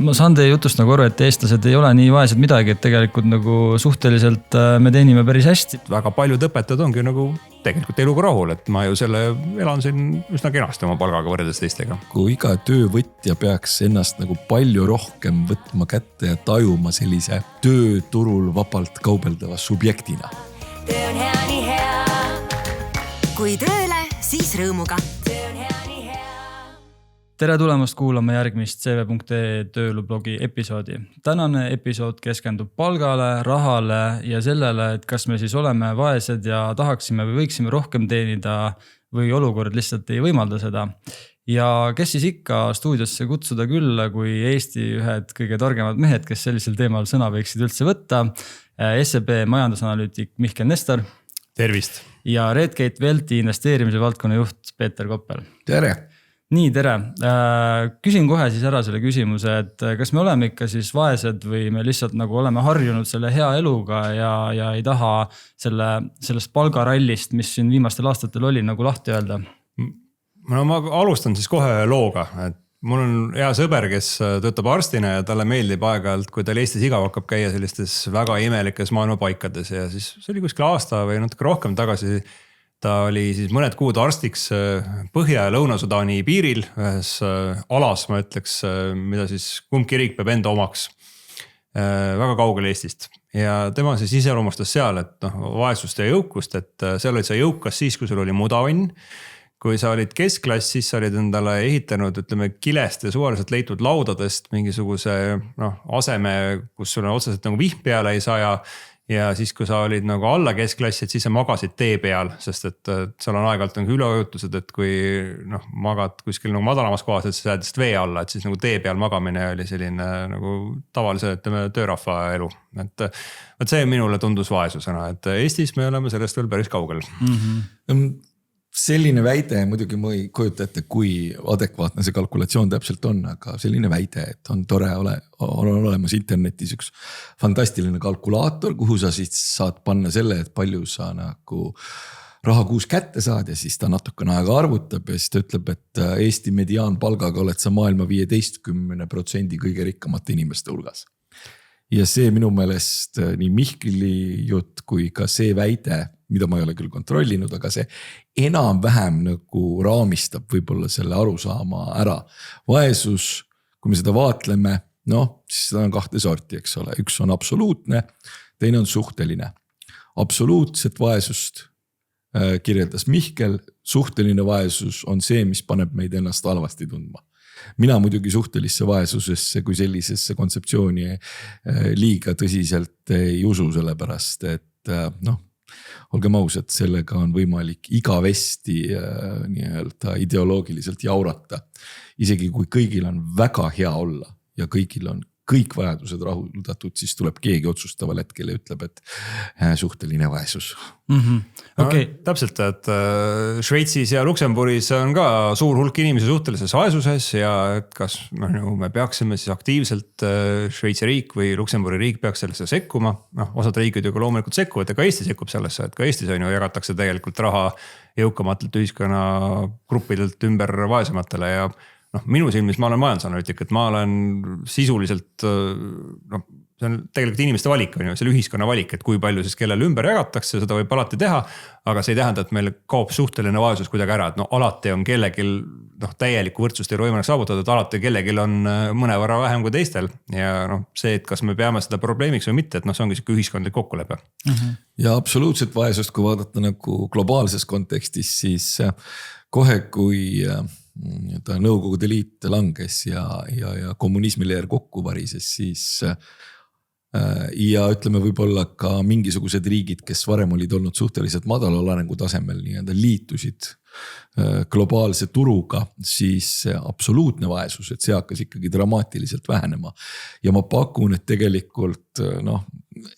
ma saan teie jutust nagu aru, et eestlased ei ole nii vaesed midagi, et tegelikult nagu suhteliselt me teenime päris hästi. Väga paljud õpetajad ongi nagu tegelikult eluga rahul, et ma ju elan siin üsna kenasti oma palgaga võrreldes teistega. Kui iga töövõtja peaks ennast nagu palju rohkem võtma kätte ja tajuma sellise tööturul vabalt kaubeldava subjektina. Töö on hea, nii hea. Kui tööle, siis rõõmuga. Tere tulemast kuulama järgmist CV.ee tööelublogi episoodi. Tänane episood keskendub palgale, rahale ja sellele, et kas me siis oleme vaesed ja tahaksime või võiksime rohkem teenida või olukord lihtsalt ei võimalda seda. Ja kes siis ikka stuudiosse kutsuda küll, kui Eesti ühed kõige targemad mehed, kes sellisel teemal sõna võiksid üldse võtta. SEB majandusanalüütik Mihkel Nestor. Tervist. Ja Redgate Velti investeerimise valdkonna juht Peeter Koppel. Tere. Nii, tere. Küsin kohe siis ära selle küsimuse, et kas me oleme ikka siis vaesed või me lihtsalt nagu oleme harjunud selle hea eluga ja ei taha sellest palgarallist, mis siin viimastel aastatel oli, nagu lahti öelda? No ma alustan siis kohe looga, et mul on hea sõber, kes töötab arstina ja talle meeldib aeg-ajalt, kui tal Eestis igav hakkab käia sellistes väga imelikes maailma paikades ja siis see oli kuskil aasta või natuke rohkem tagasi. Ta oli siis mõned kuud arstiks Põhja- ja Lõuna-Sudaani piiril, ühes alas, ma ütleks, mida siis kumbki riik peab enda omaks, väga kaugel Eestist. Ja tema siis iseloomustas seal, et vaesust ja jõukust, et seal olid sa jõukas siis, kui sul oli mudavann. Kui sa olid keskklass, siis sa olid endale ehitanud, ütleme, kilest ja suvaliselt leitud laudadest mingisuguse aseme, kus sul on otseselt nagu vihm peale ei saja. Ja siis, kui sa olid nagu alla keskklassi, et siis sa magasid tee peal, sest et seal on aeg-ajalt nagu üleujutused, et kui magad kuskil nagu madalamas kohas, et sa jäädest vee alla, et siis nagu tee peal magamine oli selline nagu tavalise töörahva elu. Et see minule tundus vaesusena, et Eestis me oleme sellest veel päris kaugel. Selline väide, muidugi ma ei kujuta ette, kui adekvaatne see kalkulatsioon täpselt on, aga selline väide, et on tore on olemas internetis üks fantastiline kalkulaator, kuhu sa siis saad panna selle, et palju sa nagu raha kuus kätte saad ja siis ta natukene aega arvutab ja siis ta ütleb, et Eesti mediaanpalgaga oled sa maailma 15% kõige rikkamate inimeste hulgas. Ja see minu meelest nii Mihkli jutt kui ka see väide, mida ma ei ole küll kontrollinud, aga see enam-vähem nagu raamistab võib-olla selle arusaama ära. Vaesus, kui me seda vaatleme, siis seda on kahte sorti, eks ole. Üks on absoluutne, teine on suhteline. Absoluutset vaesust kirjeldas Mihkel, suhteline vaesus on see, mis paneb meid ennast halvasti tundma. Mina muidugi suhtelisse vaesusesse kui sellisesse kontseptsiooni liiga tõsiselt ei usu sellepärast, et olgem ausad, sellega on võimalik igavesti ideoloogiliselt jaurata. Isegi kui kõigil on väga hea olla ja kõigil on kõik vajadused rahuldatud, siis tuleb keegi otsustaval hetkel ja ütleb, et suhteline vaesus. Okay. Täpselt, et Šveitsis ja Luksemburis on ka suur hulk inimesi suhtelises vaesuses ja kas me peaksime siis aktiivselt Šveitsi riik või Luksemburi riik peaks sellesse sekkuma. Osad riigid ju ka loomulikult sekkuvad ja ka Eesti sekkub sellesse, et ka Eestis on ju jagatakse tegelikult raha jõukamatelt ühiskonna gruppidelt ümber vaesematele ja minu silmis ma olen majandusanalüütik, et ma olen sisuliselt, see on tegelikult inimeste valik, on ju, selle ühiskonna valik, et kui palju siis kellele ümber jagatakse, seda võib alati teha, aga see ei tähenda, et meil kaob suhteline vaesus kuidagi ära, et alati on kellegil täielikku võrdsust ei ole võimalik saavutada, et alati kellegil on mõnevõrra vähem kui teistel ja see, et kas me peame seda probleemiks või mitte, et see ongi selline ühiskondlik kokkulepe. Ja absoluutselt vaesust, kui vaadata nagu globaalses kontekstis, siis kohe kui Nõukogude Liit langes ja kommunismi leer kokku varises, siis ja ütleme võib-olla ka mingisugused riigid, kes varem olid olnud suhteliselt madalal arengutasemel liitusid globaalse turuga, siis absoluutne vaesus, et see hakkas ikkagi dramaatiliselt vähenema. Ja ma pakun, et tegelikult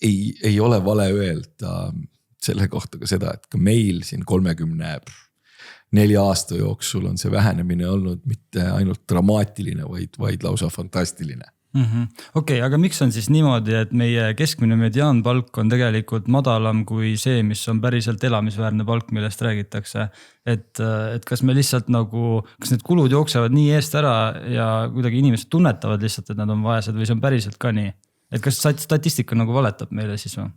ei ole vale öelda selle kohta ka seda, et ka meil siin 34 aasta jooksul on see vähenemine olnud mitte ainult dramaatiline, vaid lausa fantastiline. Okei, aga miks on siis niimoodi, et meie keskmine mediaanpalk on tegelikult madalam kui see, mis on päriselt elamisväärne palk, millest räägitakse? Et kas me lihtsalt nagu, kas need kulud jooksevad nii eest ära ja kuidagi inimesed tunnetavad lihtsalt, et nad on vaesed või see on päriselt ka nii? Et kas statistika nagu valetab meile siis või?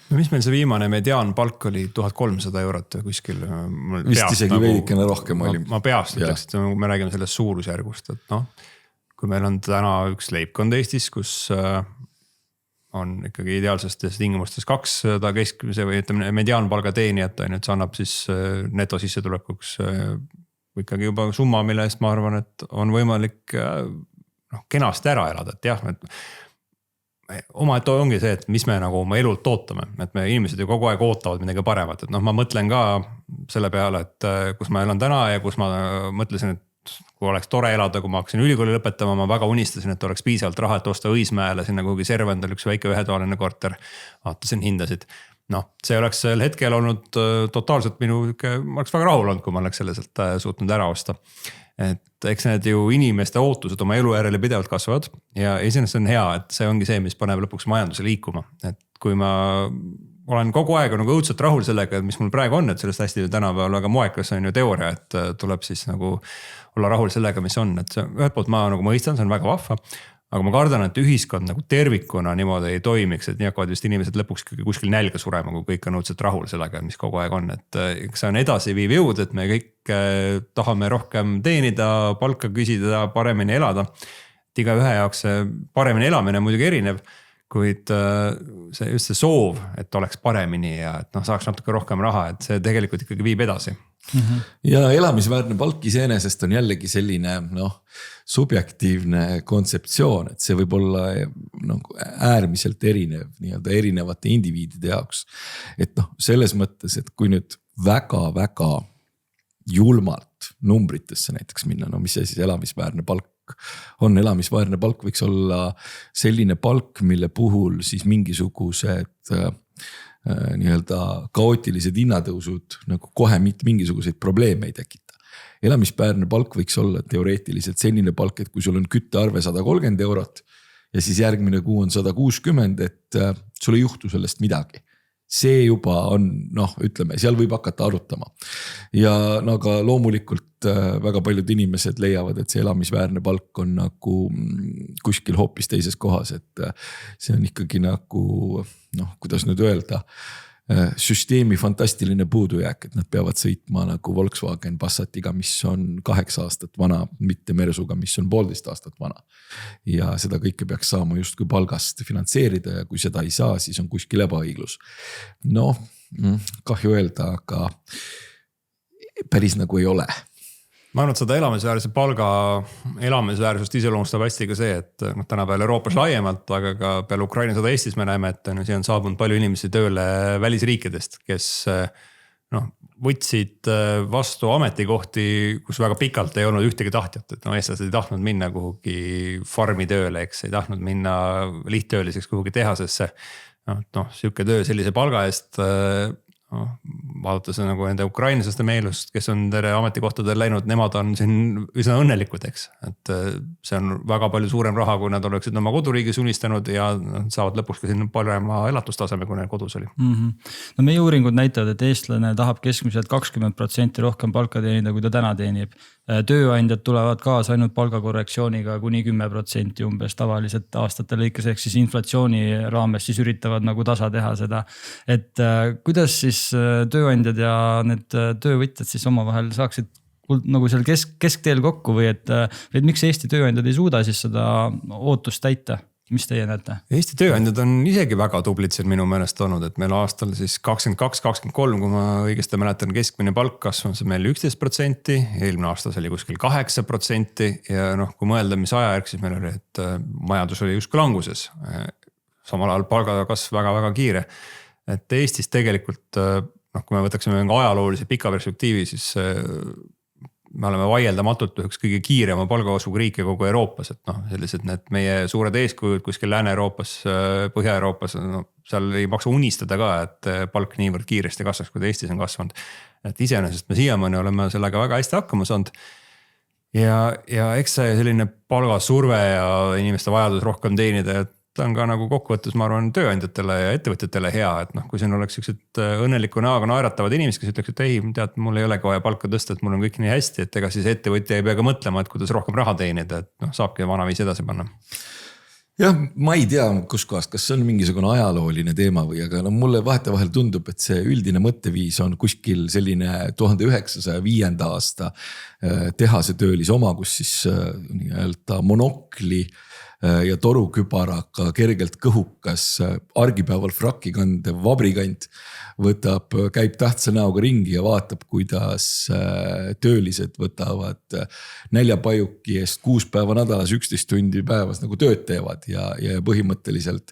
No mis meil see viimane mediaanpalk oli 1300 eurot kuskil? Vist isegi veidikene rohkem oli. Ma peast ütleks, et me räägime sellest suurusjärgust, et noh, kui meil on täna üks leibkond Eestis, kus on ikkagi ideaalsestes tingimustes 200 keskmise või ütleme mediaanpalga teenijat, et see annab siis netosissetulekuks ikkagi juba summa, mille eest ma arvan, et on võimalik kenasti ära elada, et jah, omaette ongi see, et mis me nagu oma elult ootame, et me inimesed ju kogu aeg ootavad midagi paremat, et noh, ma mõtlen ka selle peale, et kus ma elan täna ja kus ma mõtlesin, et kui oleks tore elada, kui ma hakkasin ülikooli lõpetama, ma väga unistasin, et oleks piisavalt raha, et osta Õismäele sinna kuhugi Servendal üks väike ühetoaline korter. Vaatasin hindasid. Noh, see oleks sel hetkel olnud totaalselt ma oleks väga rahul olnud, kui ma oleks selliselt suutnud ära osta. Et eks need ju inimeste ootused oma elu järele pidevalt kasvavad ja esinest on hea, et see ongi see, mis paneb lõpuks majanduse liikuma. Et kui ma olen kogu aeg nagu õudselt rahul sellega, mis mul praegu on, et sellest hästi tänapäeval väga moekas on ju teooria, et tuleb siis nagu olla rahul sellega, mis on, et see ühelt poolt ma nagu mõistan, see on väga vahva, aga ma kardan, et ühiskond nagu tervikuna niimoodi ei toimiks, et nii hakkavad vist inimesed lõpuks kuskil nälga surema, kui kõik on õudselt rahul sellega, mis kogu aeg on, et see on edasiviiv jõud, et me kõik tahame rohkem teenida, palka küsida, paremini elada. Et iga ühe jaoks paremini elamine on muidugi erinev, kuid see just see soov, et oleks paremini ja et saaks natuke rohkem raha, et see tegelikult ikkagi viib edasi. Ja elamisväärne palk iseenesest on jällegi selline subjektiivne kontseptsioon, et see võib olla äärmiselt erinev nii-öelda erinevate indiviidide jaoks. Et selles mõttes, et kui nüüd väga-väga julmalt numbritesse näiteks minna, mis see siis elamisväärne palk on, elamisväärne palk võiks olla selline palk, mille puhul siis mingisugused nii-öelda kaootilised hinnatõusud nagu kohe mitte mingisuguseid probleeme ei tekita. Elamisväärne palk võiks olla teoreetiliselt selline palk, et kui sul on küttearve 130 eurot ja siis järgmine kuu on 160, et sul ei juhtu sellest midagi. See juba on, ütleme, seal võib hakata arutama. Ja aga loomulikult väga paljud inimesed leiavad, et see elamisväärne palk on nagu kuskil hoopis teises kohas, et see on ikkagi nagu, kuidas nüüd öelda, süsteemi fantastiline puudujääk, et nad peavad sõitma nagu Volkswagen Passatiga, mis on 8 aastat vana, mitte Mersuga, mis on 1,5 aastat vana. Ja seda kõike peaks saama justkui palgast finantseerida ja kui seda ei saa, siis on kuskil ebaõiglus. Kahju öelda, aga päris nagu ei ole. Ma arvan, et seda elamisväärse palga elamisväärsust iseloomustab hästi ka see, et tänapäeval Euroopas laiemalt, aga ka peale Ukraina sõda Eestis me näeme, et siia on saabunud palju inimesi tööle välisriikidest, kes võtsid vastu ametikohti, kus väga pikalt ei olnud ühtegi tahtjat, et eestlased ei tahtnud minna kuhugi farmi tööle, eks ei tahtnud minna lihttööliseks kuhugi tehasesse. Siuke töö sellise palga eest vaadates nagu nende ukrainlaste meelust, kes on tere ametikohtadel läinud, nemad on siin üsna õnnelikud, eks. Et see on väga palju suurem raha, kui nad oleksid oma koduriigis unistanud ja saavad lõpuks ka siin parema elatustaseme, kui neil kodus oli. No meie uuringud näitavad, et eestlane tahab keskmiselt 20% rohkem palka teenida, kui ta täna teenib. Tööandjad tulevad kaasa ainult palgakorrektsiooniga kuni 10% umbes tavaliselt aastate lõikes, ehk siis inflatsiooni raames siis üritavad nagu tasa teha seda. Et kuidas siis tööandjad ja need töövõtjad siis omavahel saaksid nagu seal keskteel kokku või et miks Eesti tööandjad ei suuda siis seda ootust täita? Mis teie näete? Eesti tööandjad on isegi väga tublid siin minu meelest olnud, et meil aastal siis 22-23, kui ma õigesti mäletan, keskmine palk kasvas meil 11%, eelmine aastas oli kuskil 8% ja kui mõelda, mis ajajärg siis meil oli, et majandus oli justkui languses. Samal ajal palgakasv väga-väga kiire. Et Eestis tegelikult, kui me võtaksime ajaloolise pika perspektiivi, siis me oleme vaieldamatult üheks kõige kiirema palgakasvuga riike kogu Euroopas, et sellised need meie suured eeskujud kuskil Lääne-Euroopas, Põhja-Euroopas, seal ei maksa unistada ka, et palk niivõrd kiiresti kasvaks, kui Eestis on kasvanud. Et iseenesest me siiamaani oleme sellega väga hästi hakkama saanud. ja eks see selline palgasurve ja inimeste vajadus rohkem teenida, et ta on ka nagu kokkuvõttes, ma arvan, tööandjatele ja ettevõtjatele hea, et noh, kui siin oleks sellised õnneliku näoga naeratavad inimesed, kes ütleks, et ei, tead, mul ei olegi vaja palka tõsta, et mul on kõik nii hästi, et ega siis ettevõtja ei pea ka mõtlema, et kuidas rohkem raha teenida, et noh, saabki vanaviisi edasi panna. Jah, ma ei tea, kus kohast, kas see on mingisugune ajalooline teema või, aga no mulle vahetevahel tundub, et see üldine mõtteviis on kuskil selline 1905. aasta tehase töölis oma, kus siis nii-öelda monokli ja torukübaraga kergelt kõhukas argipäeval frakki kandev vabrikant käib tähtsa näoga ringi ja vaatab, kuidas töölised võtavad näljapajuki eest 6 päeva nädalas 11 tundi päevas nagu tööd teevad ja põhimõtteliselt,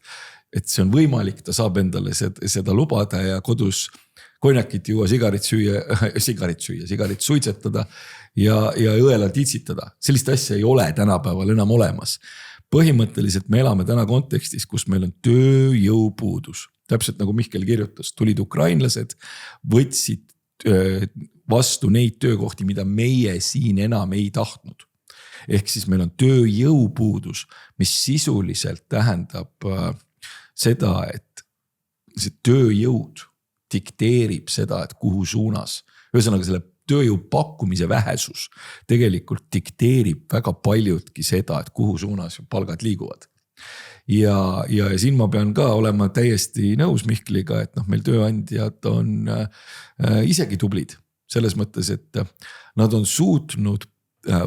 et see on võimalik, ta saab endale seda lubada ja kodus konjakit juua, sigarit suitsetada ja õelal titsitada. Sellist asja ei ole tänapäeval enam olemas. Põhimõtteliselt me elame täna kontekstis, kus meil on tööjõupuudus. Täpselt nagu Mihkel kirjutas, tulid ukrainlased, võtsid vastu neid töökohti, mida meie siin enam ei tahtnud. Ehk siis meil on tööjõupuudus, mis sisuliselt tähendab seda, et see tööjõud dikteerib seda, et kuhu suunas. Ühesõnaga selle tööjõu pakkumise vähesus tegelikult dikteerib väga paljudki seda, et kuhu suunas palgad liiguvad. Ja siin ma pean ka olema täiesti nõus Mihkliga, et noh, meil tööandjad on isegi tublid. Selles mõttes, et nad on suutnud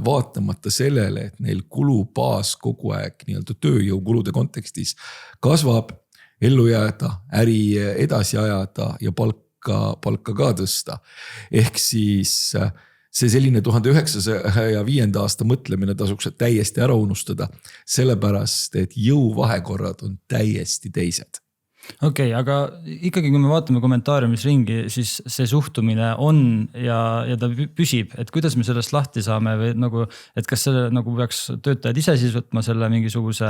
vaatamata sellele, et neil kulubaas kogu aeg nii-öelda tööjõukulude kontekstis kasvab, ellu jääda, äri edasi ajada ja palka ka tõsta. Ehk siis see selline 1905. aasta mõtlemine tasuks täiesti ära unustada, sellepärast, et jõuvahekorrad on täiesti teised. Okei, aga ikkagi kui me vaatame kommentaariumis ringi, siis see suhtumine on ja ta püsib, et kuidas me sellest lahti saame või nagu, et kas selle nagu peaks töötajad ise siis võtma selle mingisuguse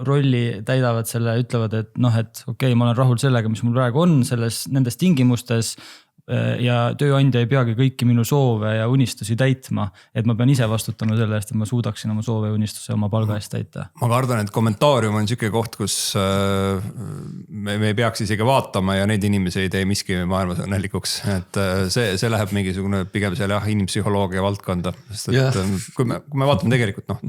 rolli, täidavad selle, ütlevad, et noh, et okei, ma olen rahul sellega, mis mul praegu on nendes tingimustes ja tööandja ei peagi kõiki minu soove ja unistusi täitma, et ma pean ise vastutama selle eest, et ma suudaksin oma soove ja unistuse oma palga eest täita. Ma kardan, et kommentaarium on siuke koht, kus me ei peaks isegi vaatama ja neid inimesi ei tee miski maailmas õnnelikuks, et see läheb mingisugune pigem selle inimpsühholoogia valdkonda, sest et kui me vaatame tegelikult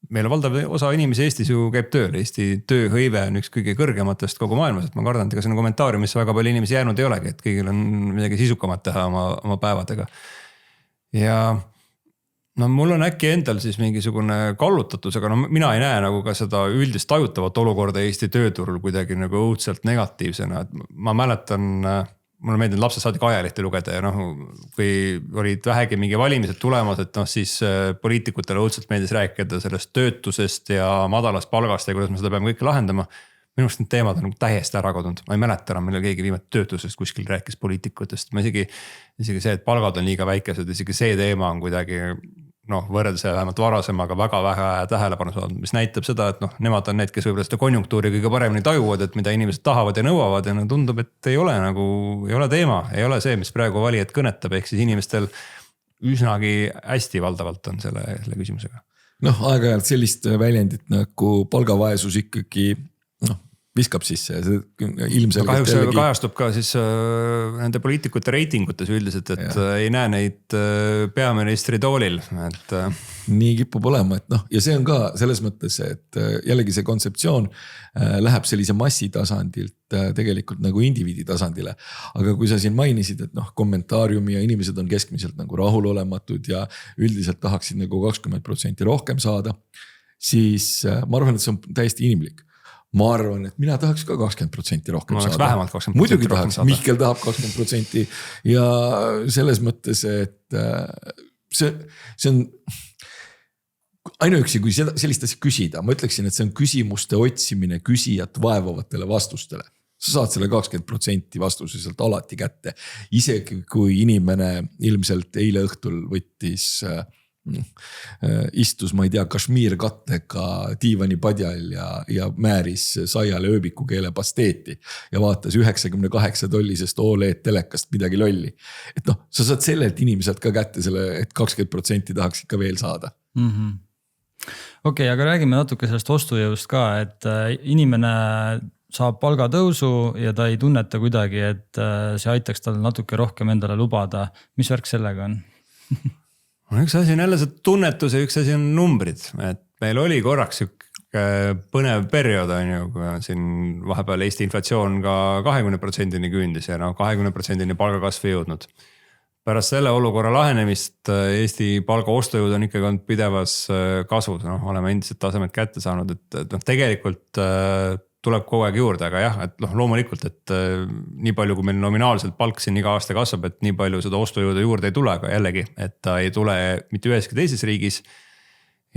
meil on valdav osa inimesi Eestis ju käib tööl. Eesti tööhõive on üks kõige kõrgematest kogu maailmas, et ma kardan, et ega sinna kommentaariumisse väga palju inimesi jäänud ei olegi, et kõigil on midagi sisukamat teha oma päevadega. Ja mul on äkki endal siis mingisugune kallutatus, aga mina ei näe nagu ka seda üldist tajutavat olukorda Eesti tööturul kuidagi nagu õudselt negatiivsena. Ma mäletan, mulle meeldinud lapsed saadik ajalehti lugeda ja kui olid vähegi mingi valimised tulemas, et siis poliitikutele õudselt meeldis rääkida sellest töötusest ja madalast palgast ja kuidas me seda peame kõike lahendama. Minu arust need teemad on täiesti ära kadunud. Ma ei mäleta enam, millal keegi viimati töötusest kuskil rääkis poliitikutest. Ma isegi see, et palgad on liiga väikesed, isegi see teema on kuidagi võrreldes vähemalt varasemaga väga vähe tähelepanu saanud, mis näitab seda, et nemad on need, kes võib-olla seda konjunktuuri kõige paremini tajuvad, et mida inimesed tahavad ja nõuavad ja tundub, et ei ole teema, ei ole see, mis praegu valijad kõnetab, ehk siis inimestel üsnagi hästi valdavalt on selle küsimusega. Aeg-ajalt sellist väljendit nagu palgavaesus ikkagi viskab sisse. Kahjuks kajastub ka siis nende poliitikute reitingutes üldiselt, et ei näe neid peaministri toolil. Nii kipub olema, et ja see on ka selles mõttes, et jällegi see kontseptsioon läheb sellise massitasandilt tegelikult nagu indiviidi tasandile. Aga kui sa siin mainisid, et kommentaariumi ja inimesed on keskmiselt nagu rahulolematud ja üldiselt tahaksid nagu 20% rohkem saada, siis ma arvan, et see on täiesti inimlik. Ma arvan, et mina tahaks ka 20% rohkem saada. Vähemalt 20% muidugi tahaks, Mihkel tahab 20% ja selles mõttes, et see on ainuüksi, kui sellist asja küsida, ma ütleksin, et see on küsimuste otsimine küsijat vaevavatele vastustele. Sa saad selle 20% vastuse sealt alati kätte. Isegi kui inimene ilmselt eile õhtul võttis istus, ma ei tea, kašmiirkattega diivanipadjal ja määris saiale ööbikukeele pasteeti ja vaatas 98 tollisest OLED telekast midagi lolli. Et noh, sa saad sellelt inimeselt ka kätte selle, et 20% tahaks ikka veel saada. Okei, aga räägime natuke sellest ostujõust ka, et inimene saab palgatõusu ja ta ei tunneta kuidagi, et see aitaks tal natuke rohkem endale lubada. Mis värk sellega on? Üks asi on jälle see tunnetus ja üks asi on numbrid. Et meil oli korraks põnev periood, on ju, kui on siin vahepeal Eesti inflatsioon ka 20% küündis ja 20% palgakasv jõudnud. Pärast selle olukorra lahenemist Eesti palga ostujõud on ikkagi olnud pidevas kasvus. Oleme endiselt tasemed kätte saanud, et tegelikult tuleb kogu aeg juurde, aga jah, et loomulikult, et nii palju, kui meil nominaalselt palk siin iga aasta kasvab, et nii palju seda ostujõudu juurde ei tule, aga jällegi, et ta ei tule mitte üheski teises riigis.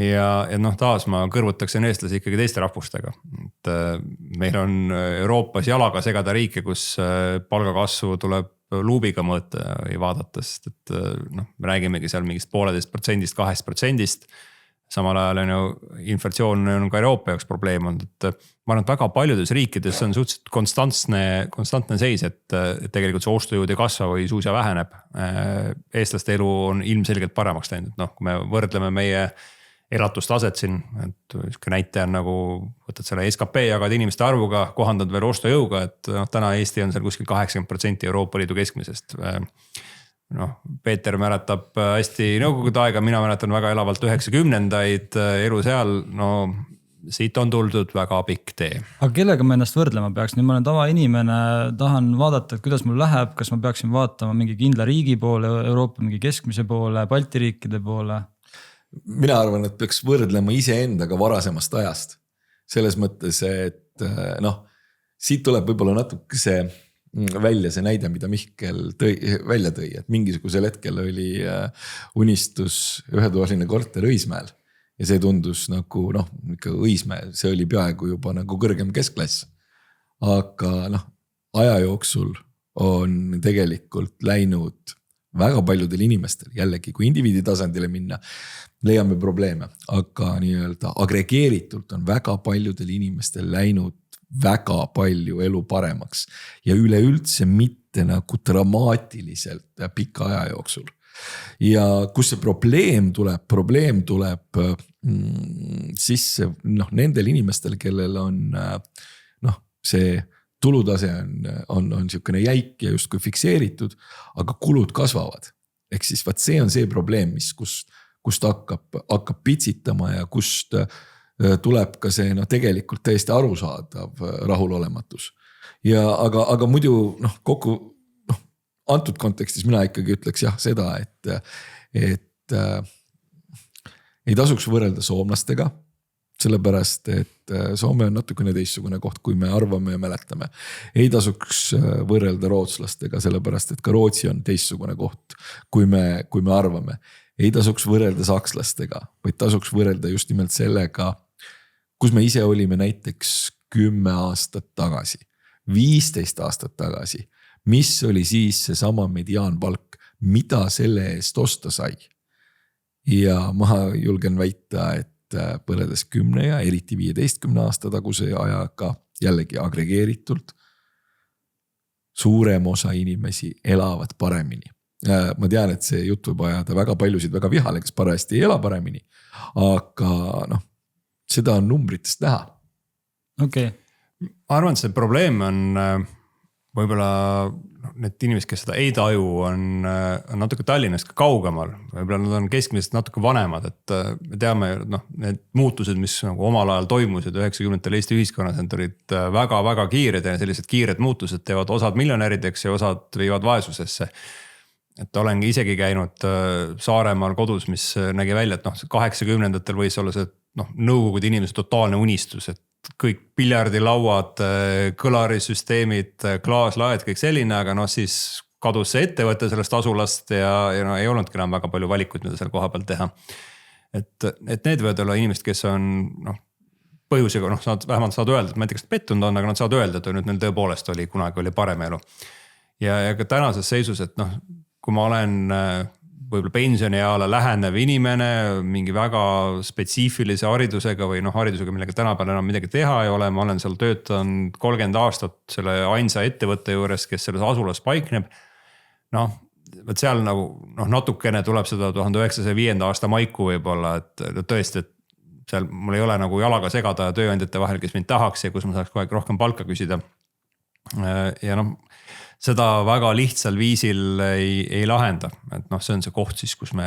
Ja taas ma kõrvutaksin eestlasi ikkagi teiste rahvustega. Et meil on Euroopas jalaga segada riike, kus palgakasvu tuleb luubiga mõõta või vaadata, sest et me räägimegi seal mingist 1,5%, 2%. Samal ajal on ju inflatsioon on ka Euroopa jaoks probleem olnud, et ma arvan, et väga paljudes riikides on suhteliselt konstantne seis, et tegelikult see ostujõud ei kasva või suusa väheneb. Eestlaste elu on ilmselgelt paremaks läinud, kui me võrdleme meie elatustaset siin, et näitaja on nagu võtad selle SKP jagad inimeste arvuga, kohandad veel ostujõuga, et täna Eesti on seal kuskil 80% Euroopa Liidu keskmisest. Peeter mäletab hästi nõukogude aega, mina mäletan väga elavalt 90-ndaid elu seal, siit on tuldud väga pikk tee. Aga kellega ma ennast võrdlema peaks? Nüüd ma olen tavainimene, tahan vaadata, et kuidas mul läheb, kas ma peaksin vaatama mingi kindla riigi poole, Euroopa mingi keskmise poole, Balti riikide poole? Mina arvan, et peaks võrdlema iseendaga varasemast ajast. Selles mõttes, et siit tuleb võib-olla natuke see välja see näide, mida Mihkel välja tõi, et mingisugusel hetkel oli unistus ühetoaline korter Õismäel ja see tundus nagu ikka Õismäel, see oli peaaegu juba nagu kõrgem keskklass. Aga aja jooksul on tegelikult läinud väga paljudel inimestel, jällegi kui indiviidi tasandile minna, leiame probleeme, aga nii-öelda agregeeritult on väga paljudel inimestel läinud väga palju elu paremaks ja üleüldse mitte nagu dramaatiliselt pika aja jooksul. Ja kus see probleem tuleb sisse nendel inimestel, kellel on see tulutase on niisugune jäik ja justkui fikseeritud, aga kulud kasvavad. Ehk siis see on see probleem, kust hakkab pitsitama ja kust tuleb ka see tegelikult täiesti arusaadav rahulolematus. Ja aga muidu kokku antud kontekstis mina ikkagi ütleks jah seda, et ei tasuks võrrelda soomlastega, sellepärast, et Soome on natukene teistsugune koht, kui me arvame ja mäletame. Ei tasuks võrrelda rootslastega, sellepärast, et ka Rootsi on teistsugune koht, kui me arvame. Ei tasuks võrrelda sakslastega, vaid tasuks võrrelda just nimelt sellega, kus me ise olime näiteks 10 aastat tagasi, 15 aastat tagasi, mis oli siis see sama mediaanpalk, mida selle eest osta sai. Ja ma julgen väita, et põrreldes 10 ja eriti 15 aasta taguse ajaga jällegi agregeeritult suurem osa inimesi elavad paremini. Ma tean, et see jutt võib ajada väga paljusid väga vihale, kes parajasti ei ela paremini, aga seda on numbritest näha. Okei. Ma arvan, et see probleem on võib-olla need inimesed, kes seda ei taju, on natuke Tallinnast ka kaugemal. Võib-olla nad on keskmisest natuke vanemad, et me teame, need muutused, mis nagu omal ajal toimusid 90-ndatel Eesti ühiskonnas, need olid väga-väga kiired ja sellised kiired muutused teevad osad miljonärideks ja osad viivad vaesusesse. Et olengi isegi käinud Saaremaal kodus, mis nägi välja, et 80-ndatel võis olla see nõukogude inimese totaalne unistus, et kõik piljardilauad, kõlarisüsteemid, klaaslaed, kõik selline, aga siis kadus see ettevõte sellest asulast ja ei olnudki enam väga palju valikuid, mida seal koha peal teha. Et need võivad olla inimesed, kes on põhjusega, vähemalt saad öelda, et ma ei tea, kas pettunud on, aga nad saad öelda, et nüüd neil tõepoolest kunagi oli parem elu. Ja ka tänases seisus, et kui ma olen võib-olla pensionieale lähenev inimene mingi väga spetsiifilise haridusega või haridusega, millega tänapäeval enam midagi teha ei ole. Ma olen seal töötanud 30 aastat selle ainsa ettevõtte juures, kes selles asulas paikneb. Võt seal nagu natukene tuleb seda 1905. aasta maiku võib-olla, et tõesti, et seal mul ei ole nagu jalaga segada tööandjate vahel, kes mind tahaks ja kus ma saaks kogu aeg rohkem palka küsida. Ja seda väga lihtsal viisil ei lahenda, et see on see koht siis, kus me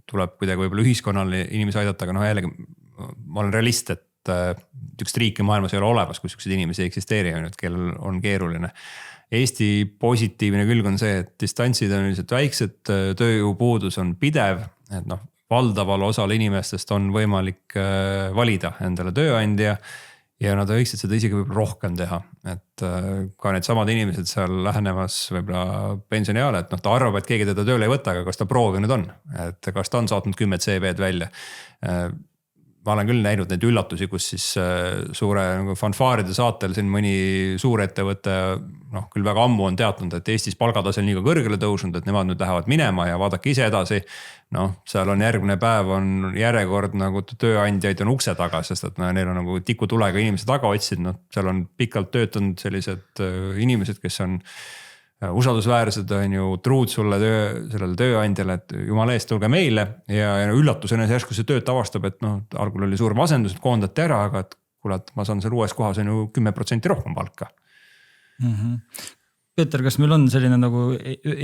tuleb kuidagi võib-olla ühiskonnal inimesi aidata, aga jällegi ma olen realist, et üks riiki maailmas ei ole olemas, kus üksid inimesi ei eksisteeri, kellel on keeruline. Eesti positiivne külg on see, et distantsid on üldiselt väiksed, tööjõupuudus on pidev, et valdaval osal inimestest on võimalik valida endale tööandja ja nad võiksid seda isegi võib-olla rohkem teha, et ka need samad inimesed seal lähenemas võib-olla pensionieale, et ta arvab, et keegi teda tööle ei võta, aga kas ta proovinud on, et kas ta on saatnud 10 CV-d välja. Ma olen küll näinud neid üllatusi, kus siis suure fanfaaride saatel siin mõni suur ettevõte, küll väga ammu on teatnud, et Eestis palgatase on liiga kõrgele tõusnud, et nemad nüüd lähevad minema ja vaadake ise edasi. Seal on järgmine päev on järjekord nagu tööandjaid on ukse taga, sest et neil on nagu tikutulega inimesi taga otsinud. Seal on pikalt töötanud sellised inimesed, kes on usaldusväärsed, on ju truud sulle sellele tööandjale, et jumala eest tulge meile ja üllatusena järsku see tööd avastab, et algul oli suur masendus, et koondati ära, aga et kuule, et ma saan seal uues kohas on ju 10% rohkem palka. Peeter, kas meil on selline nagu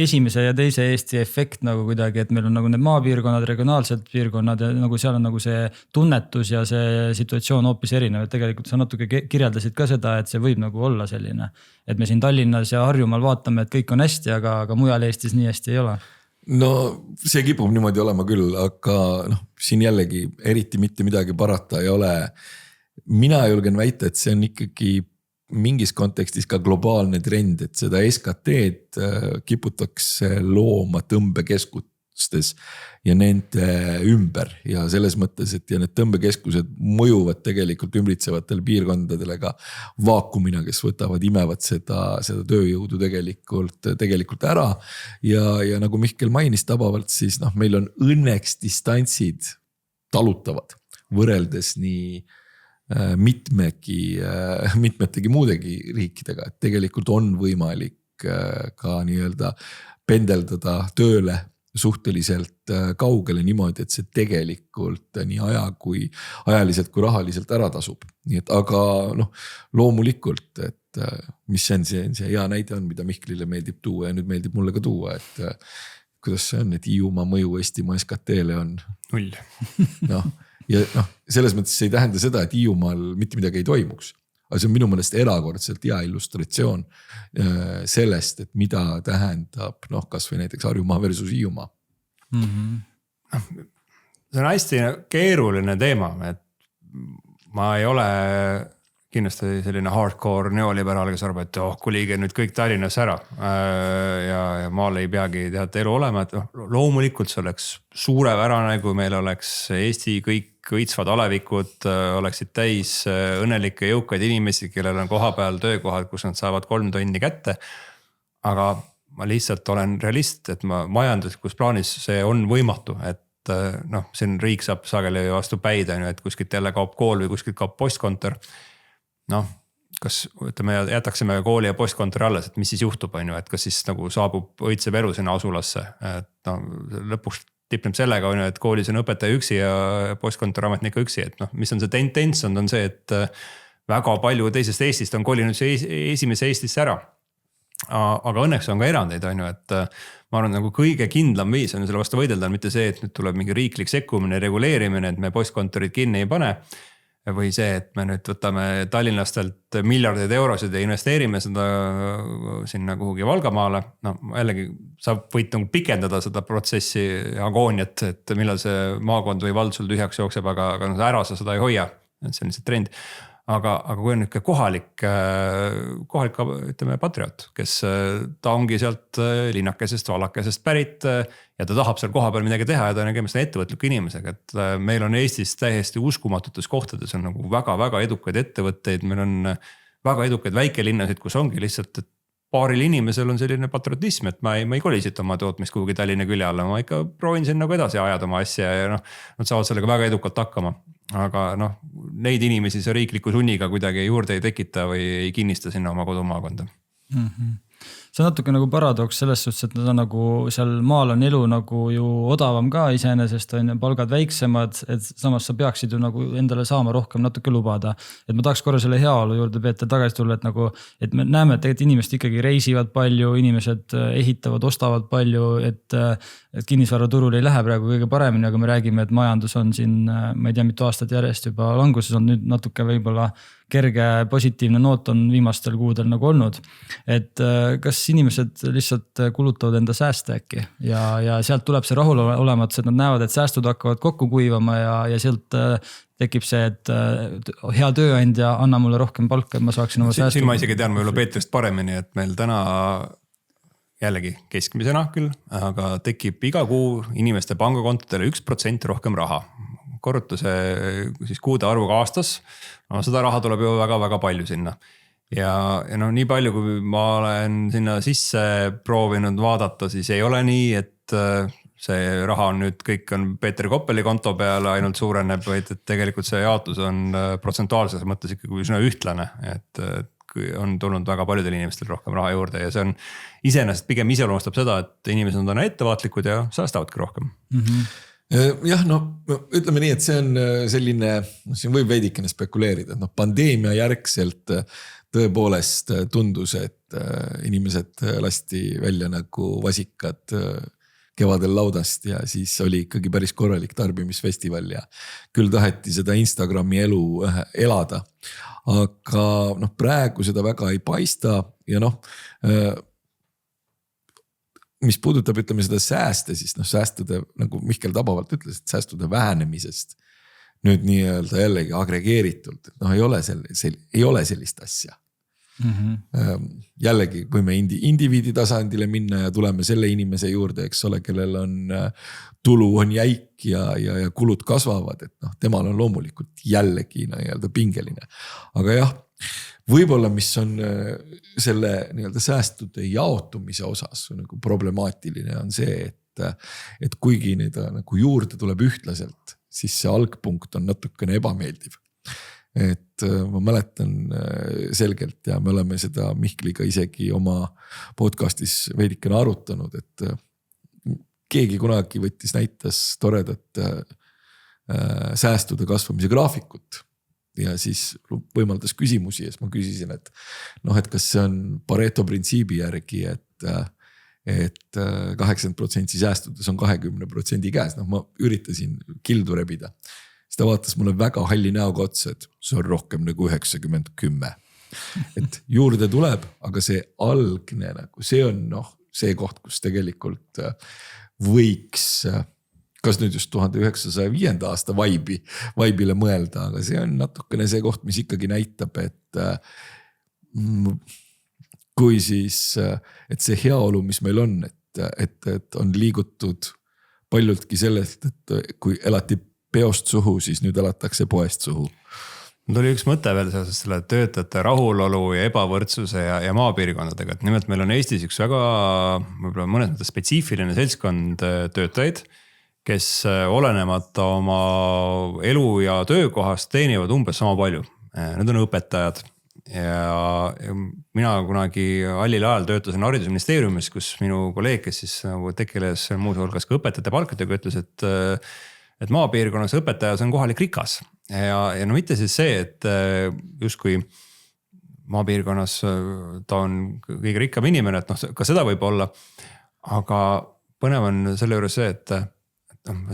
esimese ja teise Eesti efekt nagu kuidagi, et meil on nagu need maapiirkonnad, regionaalsed piirkonnad ja nagu seal on nagu see tunnetus ja see situatsioon hoopis erinev, et tegelikult sa natuke kirjeldasid ka seda, et see võib nagu olla selline, et me siin Tallinnas ja Harjumaal vaatame, et kõik on hästi, aga mujal Eestis nii hästi ei ole. See kipub niimoodi olema küll, aga siin jällegi eriti mitte midagi parata ei ole. Mina julgen väita, et see on ikkagi mingis kontekstis ka globaalne trend, et seda SKT-d kiputakse looma tõmbekeskustes ja nende ümber ja selles mõttes, et ja need tõmbekeskused mõjuvad tegelikult ümbritsevatele piirkondadele ka vaakumina, kes imevad seda tööjõudu tegelikult ära ja nagu Mihkel mainis tabavalt, siis meil on õnneks distantsid talutavad võrreldes nii mitmetegi muudegi riikidega, et tegelikult on võimalik ka nii-öelda pendeldada tööle suhteliselt kaugele niimoodi, et see tegelikult nii ajaliselt kui rahaliselt ära tasub. Nii et aga loomulikult, et mis see hea näide on, mida Mihklile meeldib tuua ja nüüd meeldib mulle ka tuua, et kuidas see on, et Hiiumaa mõju Eestimaa SKT-le on 0. Ja selles mõttes see ei tähenda seda, et Hiiumaal mitte midagi ei toimuks. Aga see on minu mõelest erakordselt hea illustratsioon sellest, et mida tähendab kas või näiteks Harjumaa versus Hiiumaa. See on hästi keeruline teema, et ma ei ole kindlasti selline hardcore neoliberaal, kes arvab, et kulige nüüd kõik Tallinnas ära ja maal ei peagi teada elu olema, et loomulikult see oleks suurepärane, kui meil oleks Eesti kõik õitsvad alevikud oleksid täis õnnelikke jõukaid inimesi, kellel on koha peal töökohad, kus nad saavad 3 tonni kätte. Aga ma lihtsalt olen realist, et majanduslikus plaanis see on võimatu, et siin riik saab sageli vastu päida, et kuskilt jälle kaob kool või kuskilt kaob postkontor. Kas ütleme, jätaksime kooli ja postkontori alles, et mis siis juhtub, et kas siis nagu saabub õitsev elu sinna asulasse, et lõpuks tipneb sellega, et koolis on õpetaja üksi ja postkontorametnik üksi, et mis on see tendents on see, et väga palju teisest Eestist on kolinud see esimese Eestisse ära. Aga õnneks on ka erandeid, et ma arvan, nagu kõige kindlam viis on selle vastu võidelda, mitte see, et nüüd tuleb mingi riiklik sekkumine, reguleerimine, et me postkontorid kinni ei pane. Või see, et me nüüd võtame Tallinnastelt miljardeid eurosid ja investeerime seda sinna kuhugi Valgamaale. Jällegi sa võid nagu pikendada seda protsessi agooniat, et millal see maakond või vald sul tühjaks jookseb, aga ära sa seda ei hoia. See on lihtsalt trend. Aga kui on niisugune kohalik ütleme, patriot, kes ta ongi sealt linnakesest, vallakesest pärit ja ta tahab seal koha peal midagi teha ja ta on nägemist ettevõtliku inimesega, et meil on Eestis täiesti uskumatutes kohtades on nagu väga-väga edukaid ettevõtteid, meil on väga edukaid väikelinnasid, kus ongi lihtsalt, et paaril inimesel on selline patriotism, et ma ei koli siit oma tootmist kuhugi Tallinna külje alla, ma ikka proovin siin nagu edasi ajada oma asja ja noh, nad saavad sellega väga edukalt hakkama. Aga noh, neid inimesi see riikliku sunniga kuidagi juurde ei tekita või ei kinnista sinna oma kodumaakonda. See on natuke nagu paradoks selles suhtes, et nad on nagu seal maal on elu nagu ju odavam ka iseenesest on palgad väiksemad, et samas sa peaksid ju nagu endale saama rohkem natuke lubada. Et ma tahaks korra selle heaolu juurde Peeter tagasi tulla, et nagu, et me näeme, et tegelikult inimesed ikkagi reisivad palju, inimesed ehitavad, ostavad palju, et kinnisvaraturul ei lähe praegu kõige paremini, aga me räägime, et majandus on siin, ma ei tea, mitu aastat järjest juba languses on nüüd natuke võib-olla kerge positiivne noot on viimastel kuudel nagu olnud. Et kas inimesed lihtsalt kulutavad enda sääste äkki ja sealt tuleb see rahulolematus, et nad näevad, et säästud hakkavad kokku kuivama ja sealt tekib see, et hea tööandja anna mulle rohkem palka, et ma saaksin oma säästu. Siin ma isegi tean võib-olla Peetrist paremini, et meil täna jällegi keskmisena küll, aga tekib iga kuu inimeste pangakontodele 1% rohkem raha. Korrutuse siis kuude arvuga aastas, no seda raha tuleb ju väga-väga palju sinna. Ja no nii palju, kui ma olen sinna sisse proovinud vaadata, siis ei ole nii, et see raha on nüüd kõik on Peeter Koppeli konto peal ainult suureneb, vaid et tegelikult see jaotus on protsentuaalses mõttes ikkagi üsna ühtlane, et on tulnud väga paljudel inimestel rohkem raha juurde ja see on iseenesest pigem iseloomustab seda, et inimesed on ettevaatlikud ja säästavadki rohkem. Jah, no ütleme nii, et see on selline, siin võib veidikene spekuleerida, et pandeemia järgselt tõepoolest tundus, et inimesed lasti välja nagu vasikad kevadel laudast ja siis oli ikkagi päris korralik tarbimisfestival ja küll taheti seda Instagrami elu elada. Aga praegu seda väga ei paista ja mis puudutab, ütleme seda sääste, siis säästude, nagu Mihkel tabavalt ütles, et säästude vähenemisest nüüd nii-öelda jällegi agregeeritult, et ei ole sellist asja. Jällegi, kui me indiviidi tasandile minna ja tuleme selle inimese juurde, eks ole, kellel on tulu on jäik ja kulud kasvavad, et temal on loomulikult jällegi nii-öelda pingeline. Aga jah, võib-olla mis on selle nii-öelda säästude jaotumise osas nagu problemaatiline on see, et kuigi neid nagu juurde tuleb ühtlaselt, siis see algpunkt on natukene ebameeldiv. Et ma mäletan selgelt ja me oleme seda Mihkliga isegi oma podcastis veidikene arutanud, et keegi kunagi näitas toredat säästude kasvamise graafikut ja siis võimaldas küsimusi ja siis ma küsisin, et kas see on Pareto printsiibi järgi, et 80% säästudes on 20% käes. Ma üritasin kildu rebida. Siis ta vaatas mulle väga halli näoga otsa, et see on rohkem nagu 90-10. Et juurde tuleb, aga see algne nagu, see on see koht, kus tegelikult võiks kas nüüd just 1905. aasta vaibile mõelda, aga see on natukene see koht, mis ikkagi näitab, et kui siis, et see heaolu, mis meil on, et on liigutud paljultki sellest, et kui elati peost suhu, siis nüüd elatakse poest suhu. Tuli üks mõte veel seoses selle töötajate rahulolu ja ebavõrdsuse ja maapiirkondadega, et nimelt meil on Eestis üks väga võib-olla mõnes mõttes spetsiifiline seltskond töötajaid, kes olenemata oma elu ja töökohast teenivad umbes sama palju. Need on õpetajad ja mina kunagi hallil ajal töötasin haridusministeeriumis, kus minu kolleeg, kes siis nagu tegeles muus hulgas ka õpetajate palkadega, ütles, et maapiirkonnas õpetajas on kohalik rikas ja mitte siis see, et justkui maapiirkonnas ta on kõige rikkam inimene, et ka seda võib olla, aga põnev on selle juures see, et